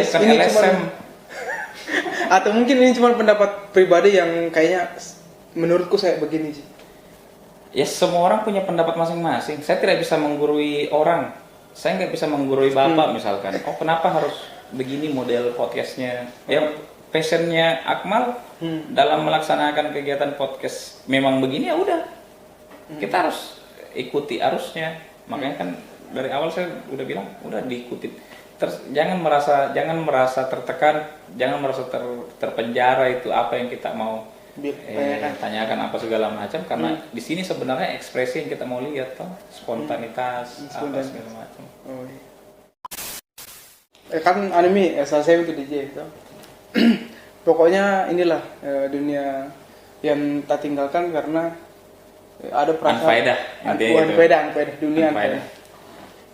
atau mungkin ini cuma pendapat pribadi yang kayaknya menurutku saya begini sih. Ya semua orang punya pendapat masing-masing. Saya tidak bisa menggurui orang. Saya nggak bisa menggurui bapak misalkan. Oh kenapa harus begini model podcastnya? Ya passionnya Akmal dalam melaksanakan kegiatan podcast memang begini ya udah. Kita harus ikuti arusnya. Makanya kan dari awal saya udah bilang udah diikuti. Jangan merasa tertekan, jangan merasa terpenjara itu apa yang kita mau tanyakan apa segala macam karena di sini sebenarnya ekspresi yang kita mau lihat toh spontanitas apa segala macam. Oh, iya. Kan anime saya itu DJ itu. Pokoknya inilah dunia yang tak tinggalkan karena ada perasaan unfaedah dunia unfaedah.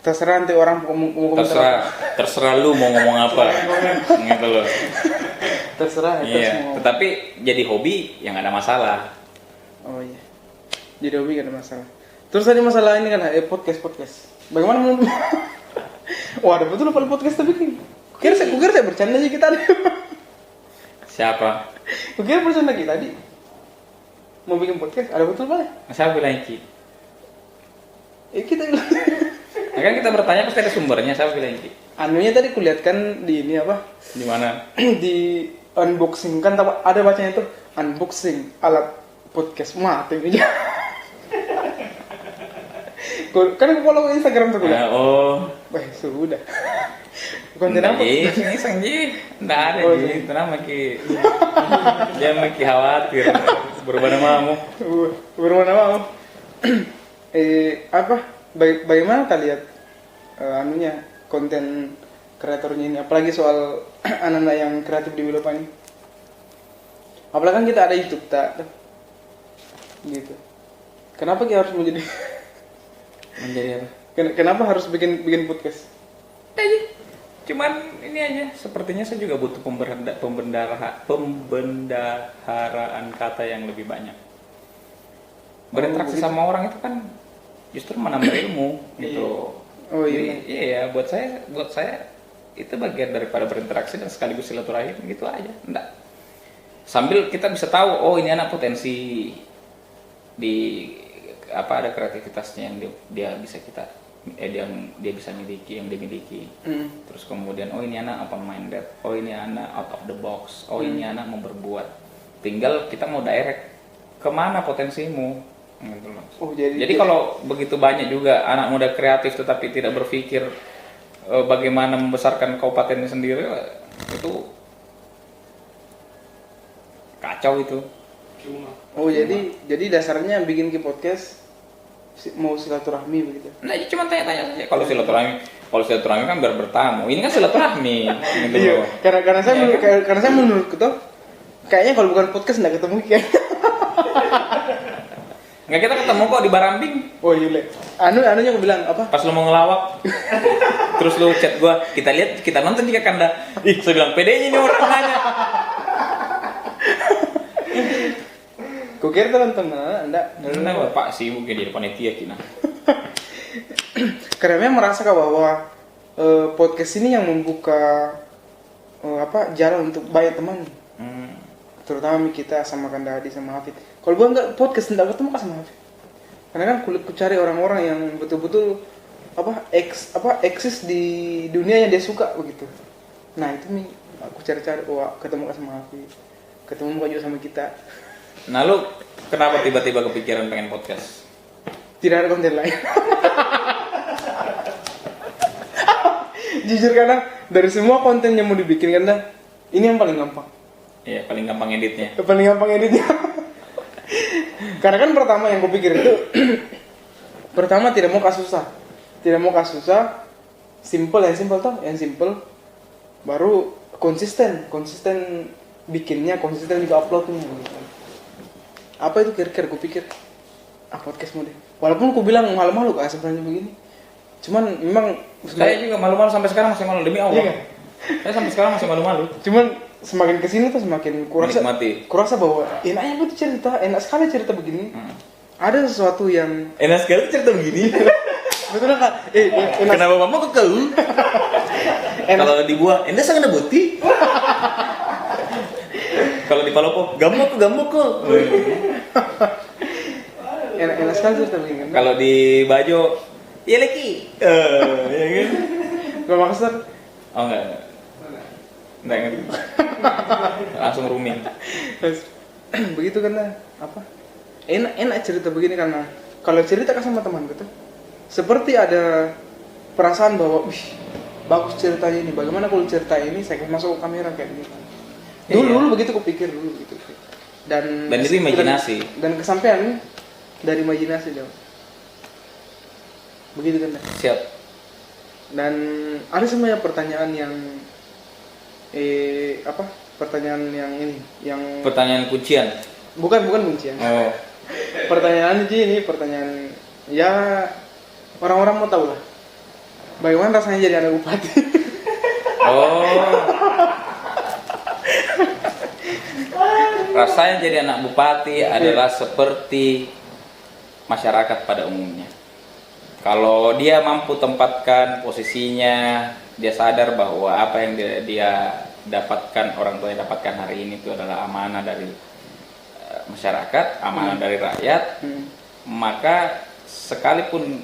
Terserah nanti orang mau terserah lu mau ngomong apa gitu loh. Terserah iya, tetapi jadi hobi yang ada masalah. Oh iya, jadi hobi gak ada masalah. Terus tadi masalah ini kan podcast bagaimana menurut wah ada betul apa podcast tapi kukira saya bercanda aja kita siapa? Kukira bercanda kita tadi mau bikin podcast ada betul pak? Siapa bilang Iki? Kita bilang kan kita bertanya pasti ada sumbernya. Siapa bilang Iki? Anunya tadi kulihatkan di ini apa? Di mana? Di unboxing kan ada bacanya tuh unboxing alat podcast mati aja. Kan aku follow Instagram tuh kulihat. Oh. Wah sudah. Konten apa? Ini senji, nggak ada Ji. Tenang Maki. Dia Maki khawatir. Berubah mau. Apa? Bagaimana kalian lihat anunya konten kreatornya ini, apalagi soal anak-anak yang kreatif di Wilopa ini. Apalagi kan kita ada YouTube tak, gitu. Kenapa kita harus menjadi apa? Kenapa harus bikin podcast? Cuman ini aja. Sepertinya saya juga butuh pembendaharaan kata yang lebih banyak. Berinteraksi sama orang itu kan justru menambah ilmu gitu. Oh iya. Iya, buat saya itu bagian daripada berinteraksi dan sekaligus silaturahim gitu aja. Enggak. Sambil kita bisa tahu oh ini anak potensi di ada kreativitasnya yang dia bisa dia bisa miliki yang dia miliki. Terus kemudian oh ini anak open minded, oh ini anak out of the box, oh ini anak mau berbuat. Tinggal kita mau direct kemana potensimu. Oh, jadi kalau begitu banyak juga anak muda kreatif tetapi tidak berpikir bagaimana membesarkan kabupaten sendiri itu kacau itu. Cuma. Oh jadi dasarnya bikin ke podcast mau silaturahmi begitu. Nah, ini cuma tanya-tanya saja. Kalau silaturahmi kan biar bertamu. Ini kan silaturahmi. Gitu Iya. loh. Karena saya menurutku tuh kayaknya kalau bukan podcast nggak ketemu kayak. Nggak, kita ketemu kok di Barambing. Oh iya. Anunya aku bilang apa? Pas lu mau ngelawak, terus lu chat gua, kita nonton di Kanda. Ih, saya bilang pedenya ini orang nanya. Kau kira tuh nonton enggak? Nah, Bapak sibuk ya di panitia kina. Karena memang merasa bahwa podcast ini yang membuka jalan untuk banyak teman, terutama kita sama Kanda Hadi sama Hafid. Kalau gua enggak podcast enggak ketemu sama Hafid. Karena kan kulitku cari orang-orang yang betul-betul eksis di dunia yang dia suka begitu. Nah itu nih aku cari-cari, ketemu sama Hafid, ketemu juga sama kita. Nah, lu kenapa tiba-tiba kepikiran pengen podcast? Tidak ada konten lain. Jujur karena dari semua konten yang mau dibikin Kanda, ini yang paling gampang. Iya, paling gampang editnya. Paling gampang editnya. Karena kan pertama yang kupikir itu pertama tidak mau kasusah, simple toh, baru konsisten bikinnya, konsisten juga uploadnya gitu. Apa itu kira-kira kupikir podcast mode. Walaupun ku bilang malu-malu sebenarnya begini. Cuman memang Saya juga malu-malu sampai sekarang, masih malu demi Allah. Iya. Saya sampai sekarang masih malu-malu. Cuman semakin kesini tuh semakin Menikmati. kurasa bahwa enaknya betul cerita, enak sekali cerita begini. Ada sesuatu yang Enak sekali cerita begini. betul kan? Enak. Kenapa mama kok kau? Kalau di buah, enda sangat buti. Kalau di Palopo, gambok kok. Enak sekali cerita begini kan? Kalau di Bajo, iya lagi. Ya kan? Gak maksud. Oh enggak. Enggak ingat. Langsung rooming. Begitu kan enak cerita begini karena kalau cerita kan sama teman gitu seperti ada perasaan bahwa bagus ceritanya ini, bagaimana kalau cerita ini saya masuk ke kamera kayak gitu dulu begitu kupikir dulu gitu dan itu imajinasi dan kesampaian dari imajinasi jauh begitu kan. Siap. Dan ada semuanya pertanyaan yang pertanyaan yang ini yang Pertanyaan kuncian. bukan kuncian. Oh. Pertanyaan pertanyaan ya orang-orang mau tahu lah bagaimana rasanya jadi anak bupati. Oh. Rasanya jadi anak bupati adalah seperti masyarakat pada umumnya. Kalau dia mampu tempatkan posisinya, dia sadar bahwa apa yang dia dapatkan, orang tua yang dapatkan hari ini itu adalah amanah dari masyarakat, amanah dari rakyat, maka sekalipun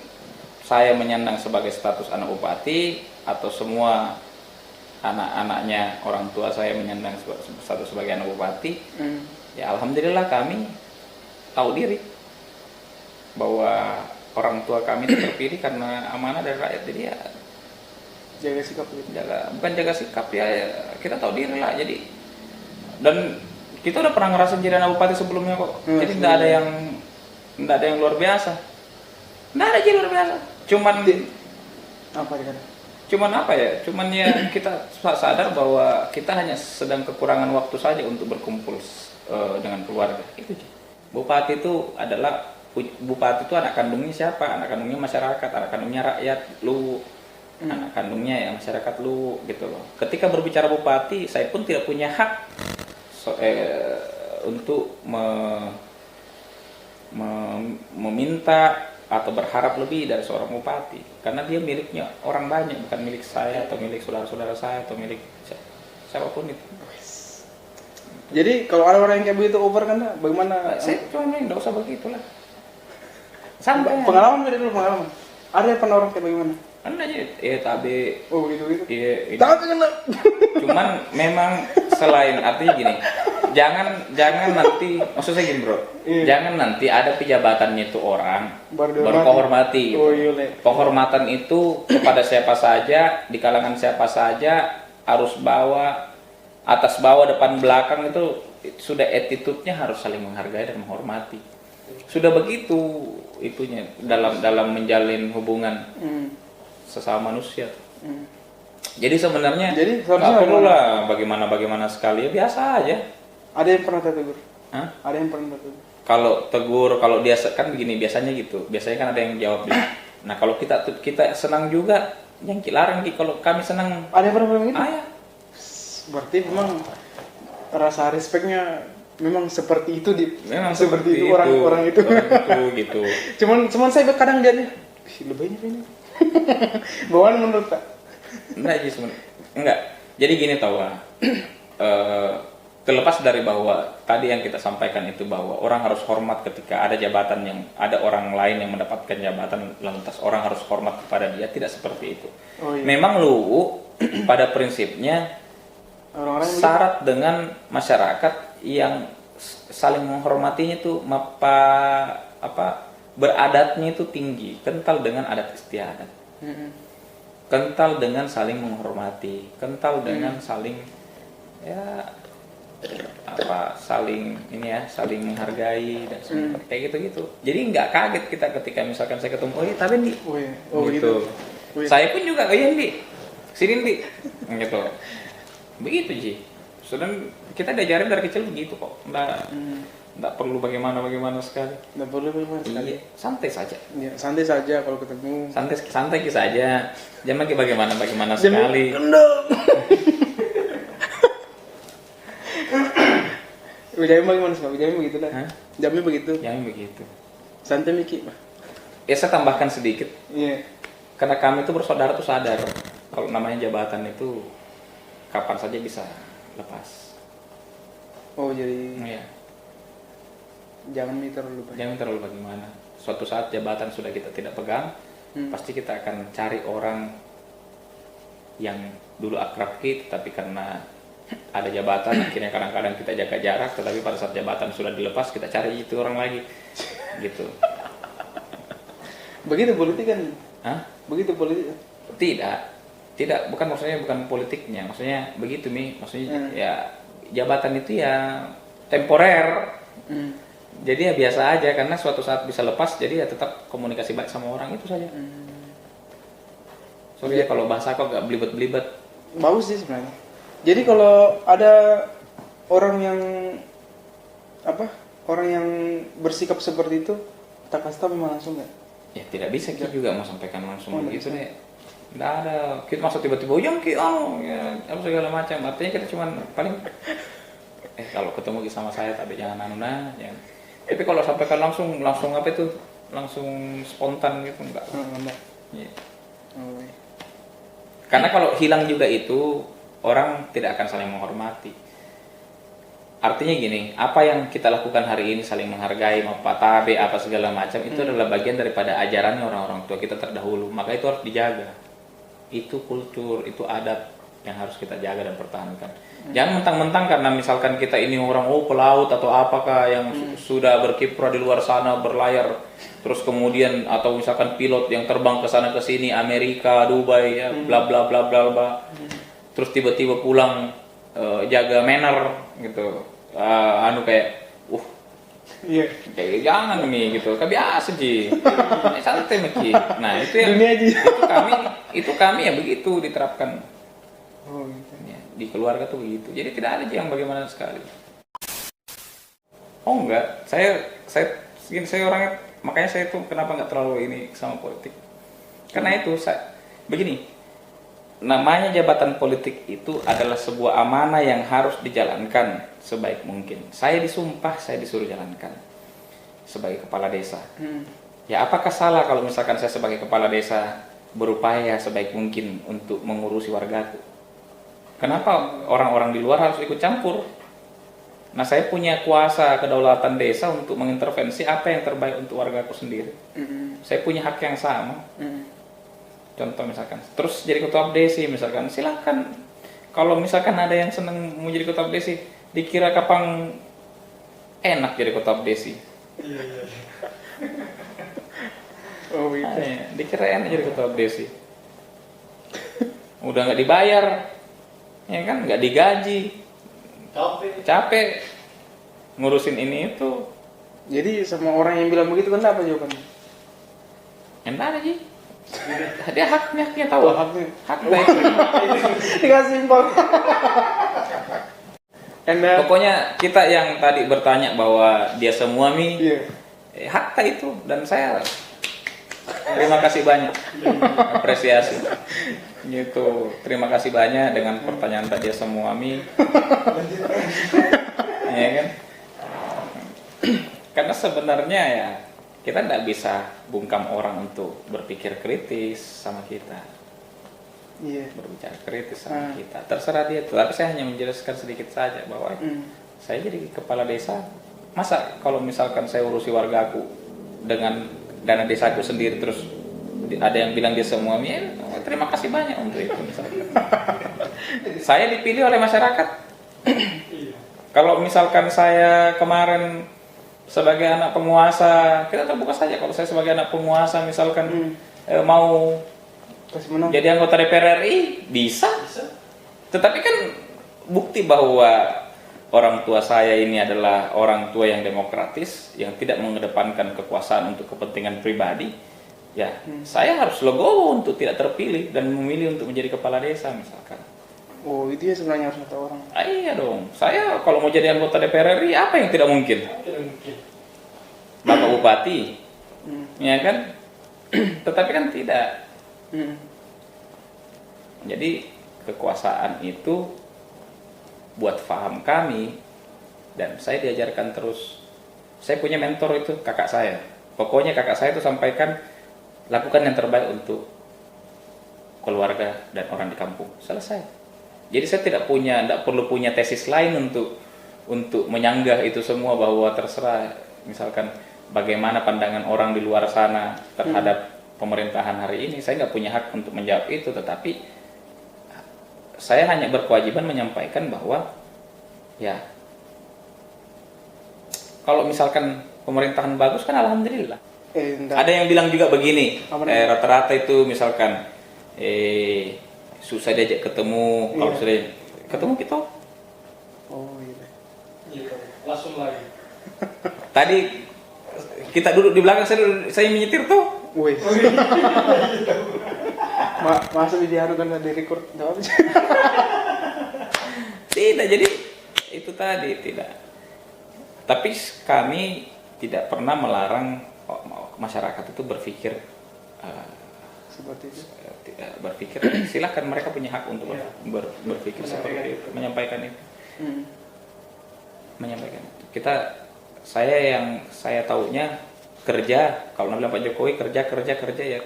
saya menyandang sebagai status anak bupati atau semua anak-anaknya orang tua saya menyandang status sebagai anak bupati, ya alhamdulillah kami tahu diri bahwa orang tua kami terpilih karena amanah dari rakyat. Jadi ya Jaga sikap gitu. bukan jaga sikap ya, kita tahu diri lah. Jadi dan kita udah pernah ngerasain jadi anak bupati sebelumnya kok. Jadi tidak ada yang luar biasa. Nggak ada yang luar biasa. Cuman ya kita sadar bahwa kita hanya sedang kekurangan waktu saja untuk berkumpul dengan keluarga. Itu aja. Bupati itu anak kandungnya siapa? Anak kandungnya masyarakat, anak kandungnya rakyat, lu. Anak kandungnya ya masyarakat lu gitu loh. Ketika berbicara bupati, saya pun tidak punya hak untuk meminta atau berharap lebih dari seorang bupati, karena dia miliknya orang banyak, bukan milik saya atau milik saudara-saudara saya atau milik siapapun itu. Jadi kalau ada orang yang kayak begitu over kan, bagaimana? Saya cuma nggak usah begitulah. Sampai pengalaman beda dulu pengalaman. Ada yang pernah orang kayak bagaimana? Kan aja tabe. Oh gitu. Iya. Tabe kan. Cuman memang selain artinya gini, jangan nanti, maksud saya gini bro, jangan nanti ada pejabatannya itu orang Baru baru kau hormati. Oh iya, Le. Penghormatan itu kepada siapa saja, di kalangan siapa saja, harus bawa atas bawah depan belakang itu sudah attitude-nya harus saling menghargai dan menghormati. Sudah begitu itunya dalam menjalin hubungan sesama manusia. Jadi sebenarnya Jadi nggak seharusnya perlu lah bagaimana sekali, ya biasa aja. Ada yang pernah tegur? Hah? Ada yang pernah tegur? Kalau tegur, kalau dia kan begini biasanya gitu. Biasanya kan ada yang jawab dia. Nah kalau kita senang juga, yang larang Ki. Kalau kami senang, Ada yang pernah bilang gitu? ayah. Berarti memang rasa respectnya memang seperti itu Memang seperti itu orang-orang itu. Gitu. cuman saya kadang lihatnya, lebihnya ini. Bawaan menurut Kak? Enggak. Jadi gini tau lah. Terlepas dari bahwa tadi yang kita sampaikan itu bahwa orang harus hormat ketika ada jabatan yang ada orang lain yang mendapatkan jabatan, lantas orang harus hormat kepada dia, tidak seperti itu. Oh, iya. Memang lu pada prinsipnya Orang-orang yang syarat dengan masyarakat yang saling menghormatinya itu beradatnya itu tinggi, kental dengan adat istiadat, kental dengan saling menghormati, kental dengan saling saling menghargai dan sebagainya, kayak gitu. Jadi nggak kaget kita ketika misalkan saya ketemu, oh iya tapi Di, Oh iya. Oh, gitu. Wih. Saya pun juga, oh iya Di, sini Di, gitu. Begitu sih. Sudah kita diajarin dari kecil begitu kok. Nggak perlu bagaimana sekali. Nggak perlu memang sekali. Iya, santai saja. Ya, santai saja kalau ketemu. Santai saja. Jangan bagaimana sekali. Jamnya bagaimana sih? Jamnya begitu lah. Hah? Jamnya begitu. Jangan begitu. Santai Miki. Ya saya tambahkan sedikit. Iya. Karena kami itu bersaudara tuh sadar kalau namanya jabatan itu kapan saja bisa lepas. Oh jadi Iya. jangan terlalu banyak. Jangan terlalu bagaimana. Suatu saat jabatan sudah kita tidak pegang, pasti kita akan cari orang yang dulu akrab kita, tapi karena ada jabatan akhirnya kadang-kadang kita jaga jarak, tetapi pada saat jabatan sudah dilepas kita cari itu orang lagi gitu. Begitu politik kan? Hah? Begitu politik. Tidak, bukan maksudnya bukan politiknya, maksudnya begitu maksudnya ya jabatan itu ya temporer. Jadi ya biasa aja, karena suatu saat bisa lepas, jadi ya tetap komunikasi baik sama orang itu saja. Sorry ya kalau bahasa kok gak belibet-belibet. Bagus sih sebenarnya. Jadi kalau ada orang yang bersikap seperti itu, kita kasih tahu memang langsung nggak? Ya tidak bisa kita juga mau sampaikan langsung begitu bisa. deh. Nggak ada, kita masuk tiba-tiba yang ya apa segala macam. Artinya kita cuman paling kalau ketemu sama saya tapi jangan jangan. Tapi kalau sampaikan langsung apa itu? Langsung spontan gitu enggak. Yeah. Oh, iya. Karena kalau hilang juga itu orang tidak akan saling menghormati. Artinya gini, apa yang kita lakukan hari ini saling menghargai, mapatabe, apa segala macam itu adalah bagian daripada ajarannya orang-orang tua kita terdahulu. Maka itu harus dijaga. Itu kultur, itu adat yang harus kita jaga dan pertahankan. Jangan mentang-mentang karena misalkan kita ini orang pelaut atau apakah yang sudah berkiprah di luar sana berlayar, terus kemudian atau misalkan pilot yang terbang ke sana ke sini Amerika, Dubai ya bla bla bla bla bla. Terus tiba-tiba pulang jaga manner gitu. Kayak Iya. kayak jangan nih gitu, kan biasa Ji. Santai Ji. Nah, itu yang Dunia, Ji. itu kami ya begitu diterapkan. Oh, gitu. Ya, di keluarga tuh begitu. Jadi tidak ada yang bagaimana sekali. Oh enggak, saya orangnya, makanya saya tuh kenapa nggak terlalu ini sama politik. Karena itu begini, namanya jabatan politik itu adalah sebuah amanah yang harus dijalankan sebaik mungkin. Saya disumpah, saya disuruh jalankan sebagai kepala desa. Ya apakah salah kalau misalkan saya sebagai kepala desa berupaya sebaik mungkin untuk mengurusi wargaku? Kenapa orang-orang di luar harus ikut campur? Nah, saya punya kuasa kedaulatan desa untuk mengintervensi apa yang terbaik untuk wargaku sendiri. Saya punya hak yang sama. Contoh misalkan, terus jadi ketua desa misalkan, silakan. Kalau misalkan ada yang senang mau jadi ketua desa, dikira kapang enak jadi kota abdesi. Oh gitu. Dikira enak jadi kota abdesi. Udah nggak dibayar, ya kan, nggak digaji, capek ngurusin ini itu. Jadi sama orang yang bilang begitu kan apa jawabannya? Enak aja. Dia haknya tahu. Haknya. Hak baik. Dikasih simpel. Pokoknya kita yang tadi bertanya bahwa dia semua Iya. hakta itu, dan saya terima kasih banyak, apresiasi. Gitu. Terima kasih banyak dengan pertanyaan tadi semua ya kan? Karena sebenarnya ya kita tidak bisa bungkam orang untuk berpikir kritis sama kita. Iya. Berbicara kritis sama kita, terserah dia. Tapi saya hanya menjelaskan sedikit saja bahwa saya jadi kepala desa, masa kalau misalkan saya urusi warga aku dengan dana desaku sendiri terus ada yang bilang dia semua terima kasih banyak untuk itu misalkan. Saya dipilih oleh masyarakat. Kalau misalkan saya kemarin sebagai anak penguasa, kita terbuka saja, kalau saya sebagai anak penguasa misalkan mau jadi anggota DPR RI bisa. Tetapi kan bukti bahwa orang tua saya ini adalah orang tua yang demokratis, yang tidak mengedepankan kekuasaan untuk kepentingan pribadi. Ya, saya harus legowo untuk tidak terpilih dan memilih untuk menjadi kepala desa misalkan. Oh, itu ya sebenarnya harus kata orang. Iya dong. Saya kalau mau jadi anggota DPR RI, apa yang tidak mungkin? Bapak Bupati, ya kan? Tetapi kan tidak. Jadi kekuasaan itu buat paham kami, dan saya diajarkan terus. Saya punya mentor itu kakak saya. Pokoknya kakak saya itu sampaikan, lakukan yang terbaik untuk keluarga dan orang di kampung. Selesai. Jadi saya tidak perlu punya tesis lain untuk menyanggah itu semua, bahwa terserah misalkan bagaimana pandangan orang di luar sana terhadap pemerintahan hari ini. Saya nggak punya hak untuk menjawab itu, tetapi saya hanya berkewajiban menyampaikan bahwa ya kalau misalkan pemerintahan bagus kan alhamdulillah. Ada yang bilang juga begini, rata-rata itu misalkan susah diajak ketemu, kalau sudah ketemu kita. Oh iya. Langsung lagi. Tadi kita duduk di belakang, saya menyetir tuh. Wih. Masa diharu kan di record? Tidak, jadi itu tadi tidak. Tapi kami tidak pernah melarang masyarakat itu berpikir seperti itu. Berpikir, silahkan, mereka punya hak untuk berpikir seperti itu, menyampaikan itu. Menyampaikan. Saya taunya kerja, kalau bilang Pak Jokowi kerja ya.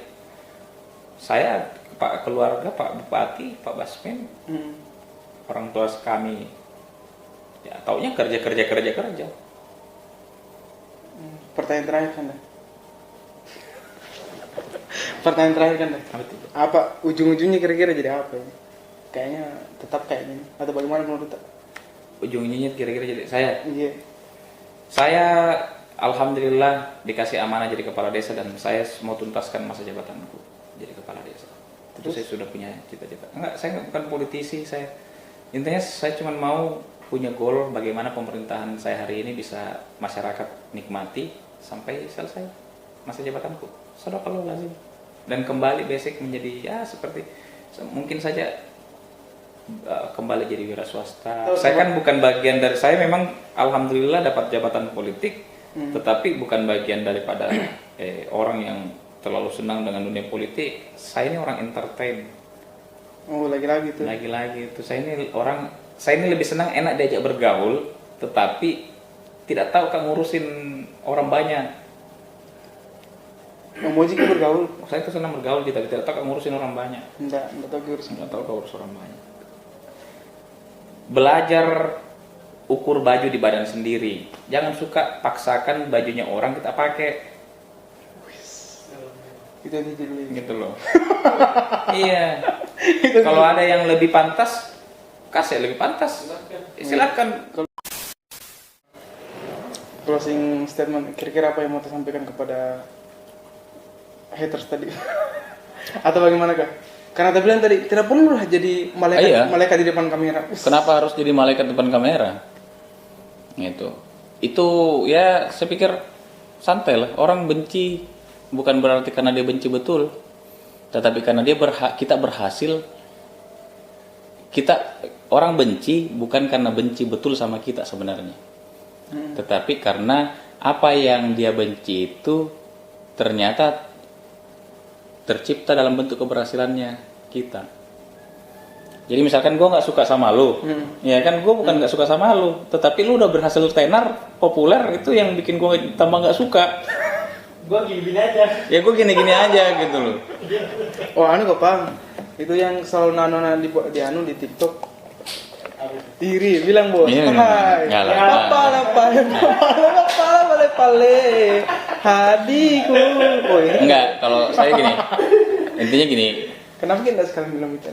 Saya Pak keluarga, Pak Bupati, Pak Basmin, orang tua kami, ya taunya kerja. Pertanyaan terakhir kan? Pertanyaan terakhir kan? Apa ujung-ujungnya kira-kira jadi apa ya? Kayaknya tetap kayak gini atau bagaimana menurut? Ujung-ujungnya kira-kira jadi saya. Iya. Saya alhamdulillah dikasih amanah jadi kepala desa, dan saya mau tuntaskan masa jabatanku jadi kepala desa. Terus saya sudah punya cita-cita. Saya bukan politisi, intinya saya cuma mau punya goal bagaimana pemerintahan saya hari ini bisa masyarakat nikmati sampai selesai masa jabatanku. Sadaqallahu lazim. Dan kembali basic menjadi ya seperti mungkin saja kembali jadi wira swasta. Saya kan bukan bagian dari, saya memang alhamdulillah dapat jabatan politik, tetapi bukan bagian daripada orang yang terlalu senang dengan dunia politik. Saya ini orang entertain. Oh, lagi-lagi tuh. Lagi-lagi itu saya ini lebih senang enak diajak bergaul, tetapi tidak tahu kan ngurusin orang banyak. Mau juga bergaul. Saya itu senang bergaul, tidak tahu kan ngurusin orang banyak. Enggak tahu ngurus orang banyak. Belajar ukur baju di badan sendiri. Jangan suka paksakan bajunya orang kita pakai. Itu dulu. Gitu loh. Iya. Kalau ada yang lebih pantas, kasih lebih pantas. Silakan. closing statement kira-kira apa yang mau disampaikan kepada haters tadi? Atau bagaimana kak? Karena tadi bilang tadi tidak perlu lah jadi malaikat, Iya. malaikat di depan kamera. Kenapa harus jadi malaikat depan kamera? Gitu. Itu ya saya pikir santai lah. Orang benci bukan berarti karena dia benci betul, tetapi karena dia kita berhasil. Orang benci bukan karena benci betul sama kita sebenarnya, tetapi karena apa yang dia benci itu ternyata tercipta dalam bentuk keberhasilannya kita. Jadi misalkan gue nggak suka sama lu, ya kan gue bukan nggak suka sama lu, tetapi lu udah berhasil tenar populer, itu yang bikin gue tambah nggak suka. Gue gini-gini aja. Ya gue gini-gini aja gitu loh. Oh anu kok Pang, itu yang selalu nano di anu di TikTok. Iri bilang bos, Iya, hai, enggak lah. pale, hadiku. Oh ini. Enggak, kalau saya gini, intinya gini, Kenapa kita sekarang bilang itu?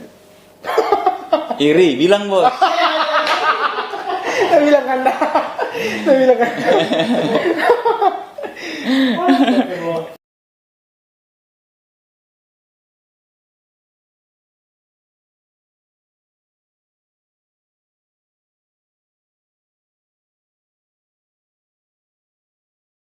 iri, bilang bos. Saya bilang anda.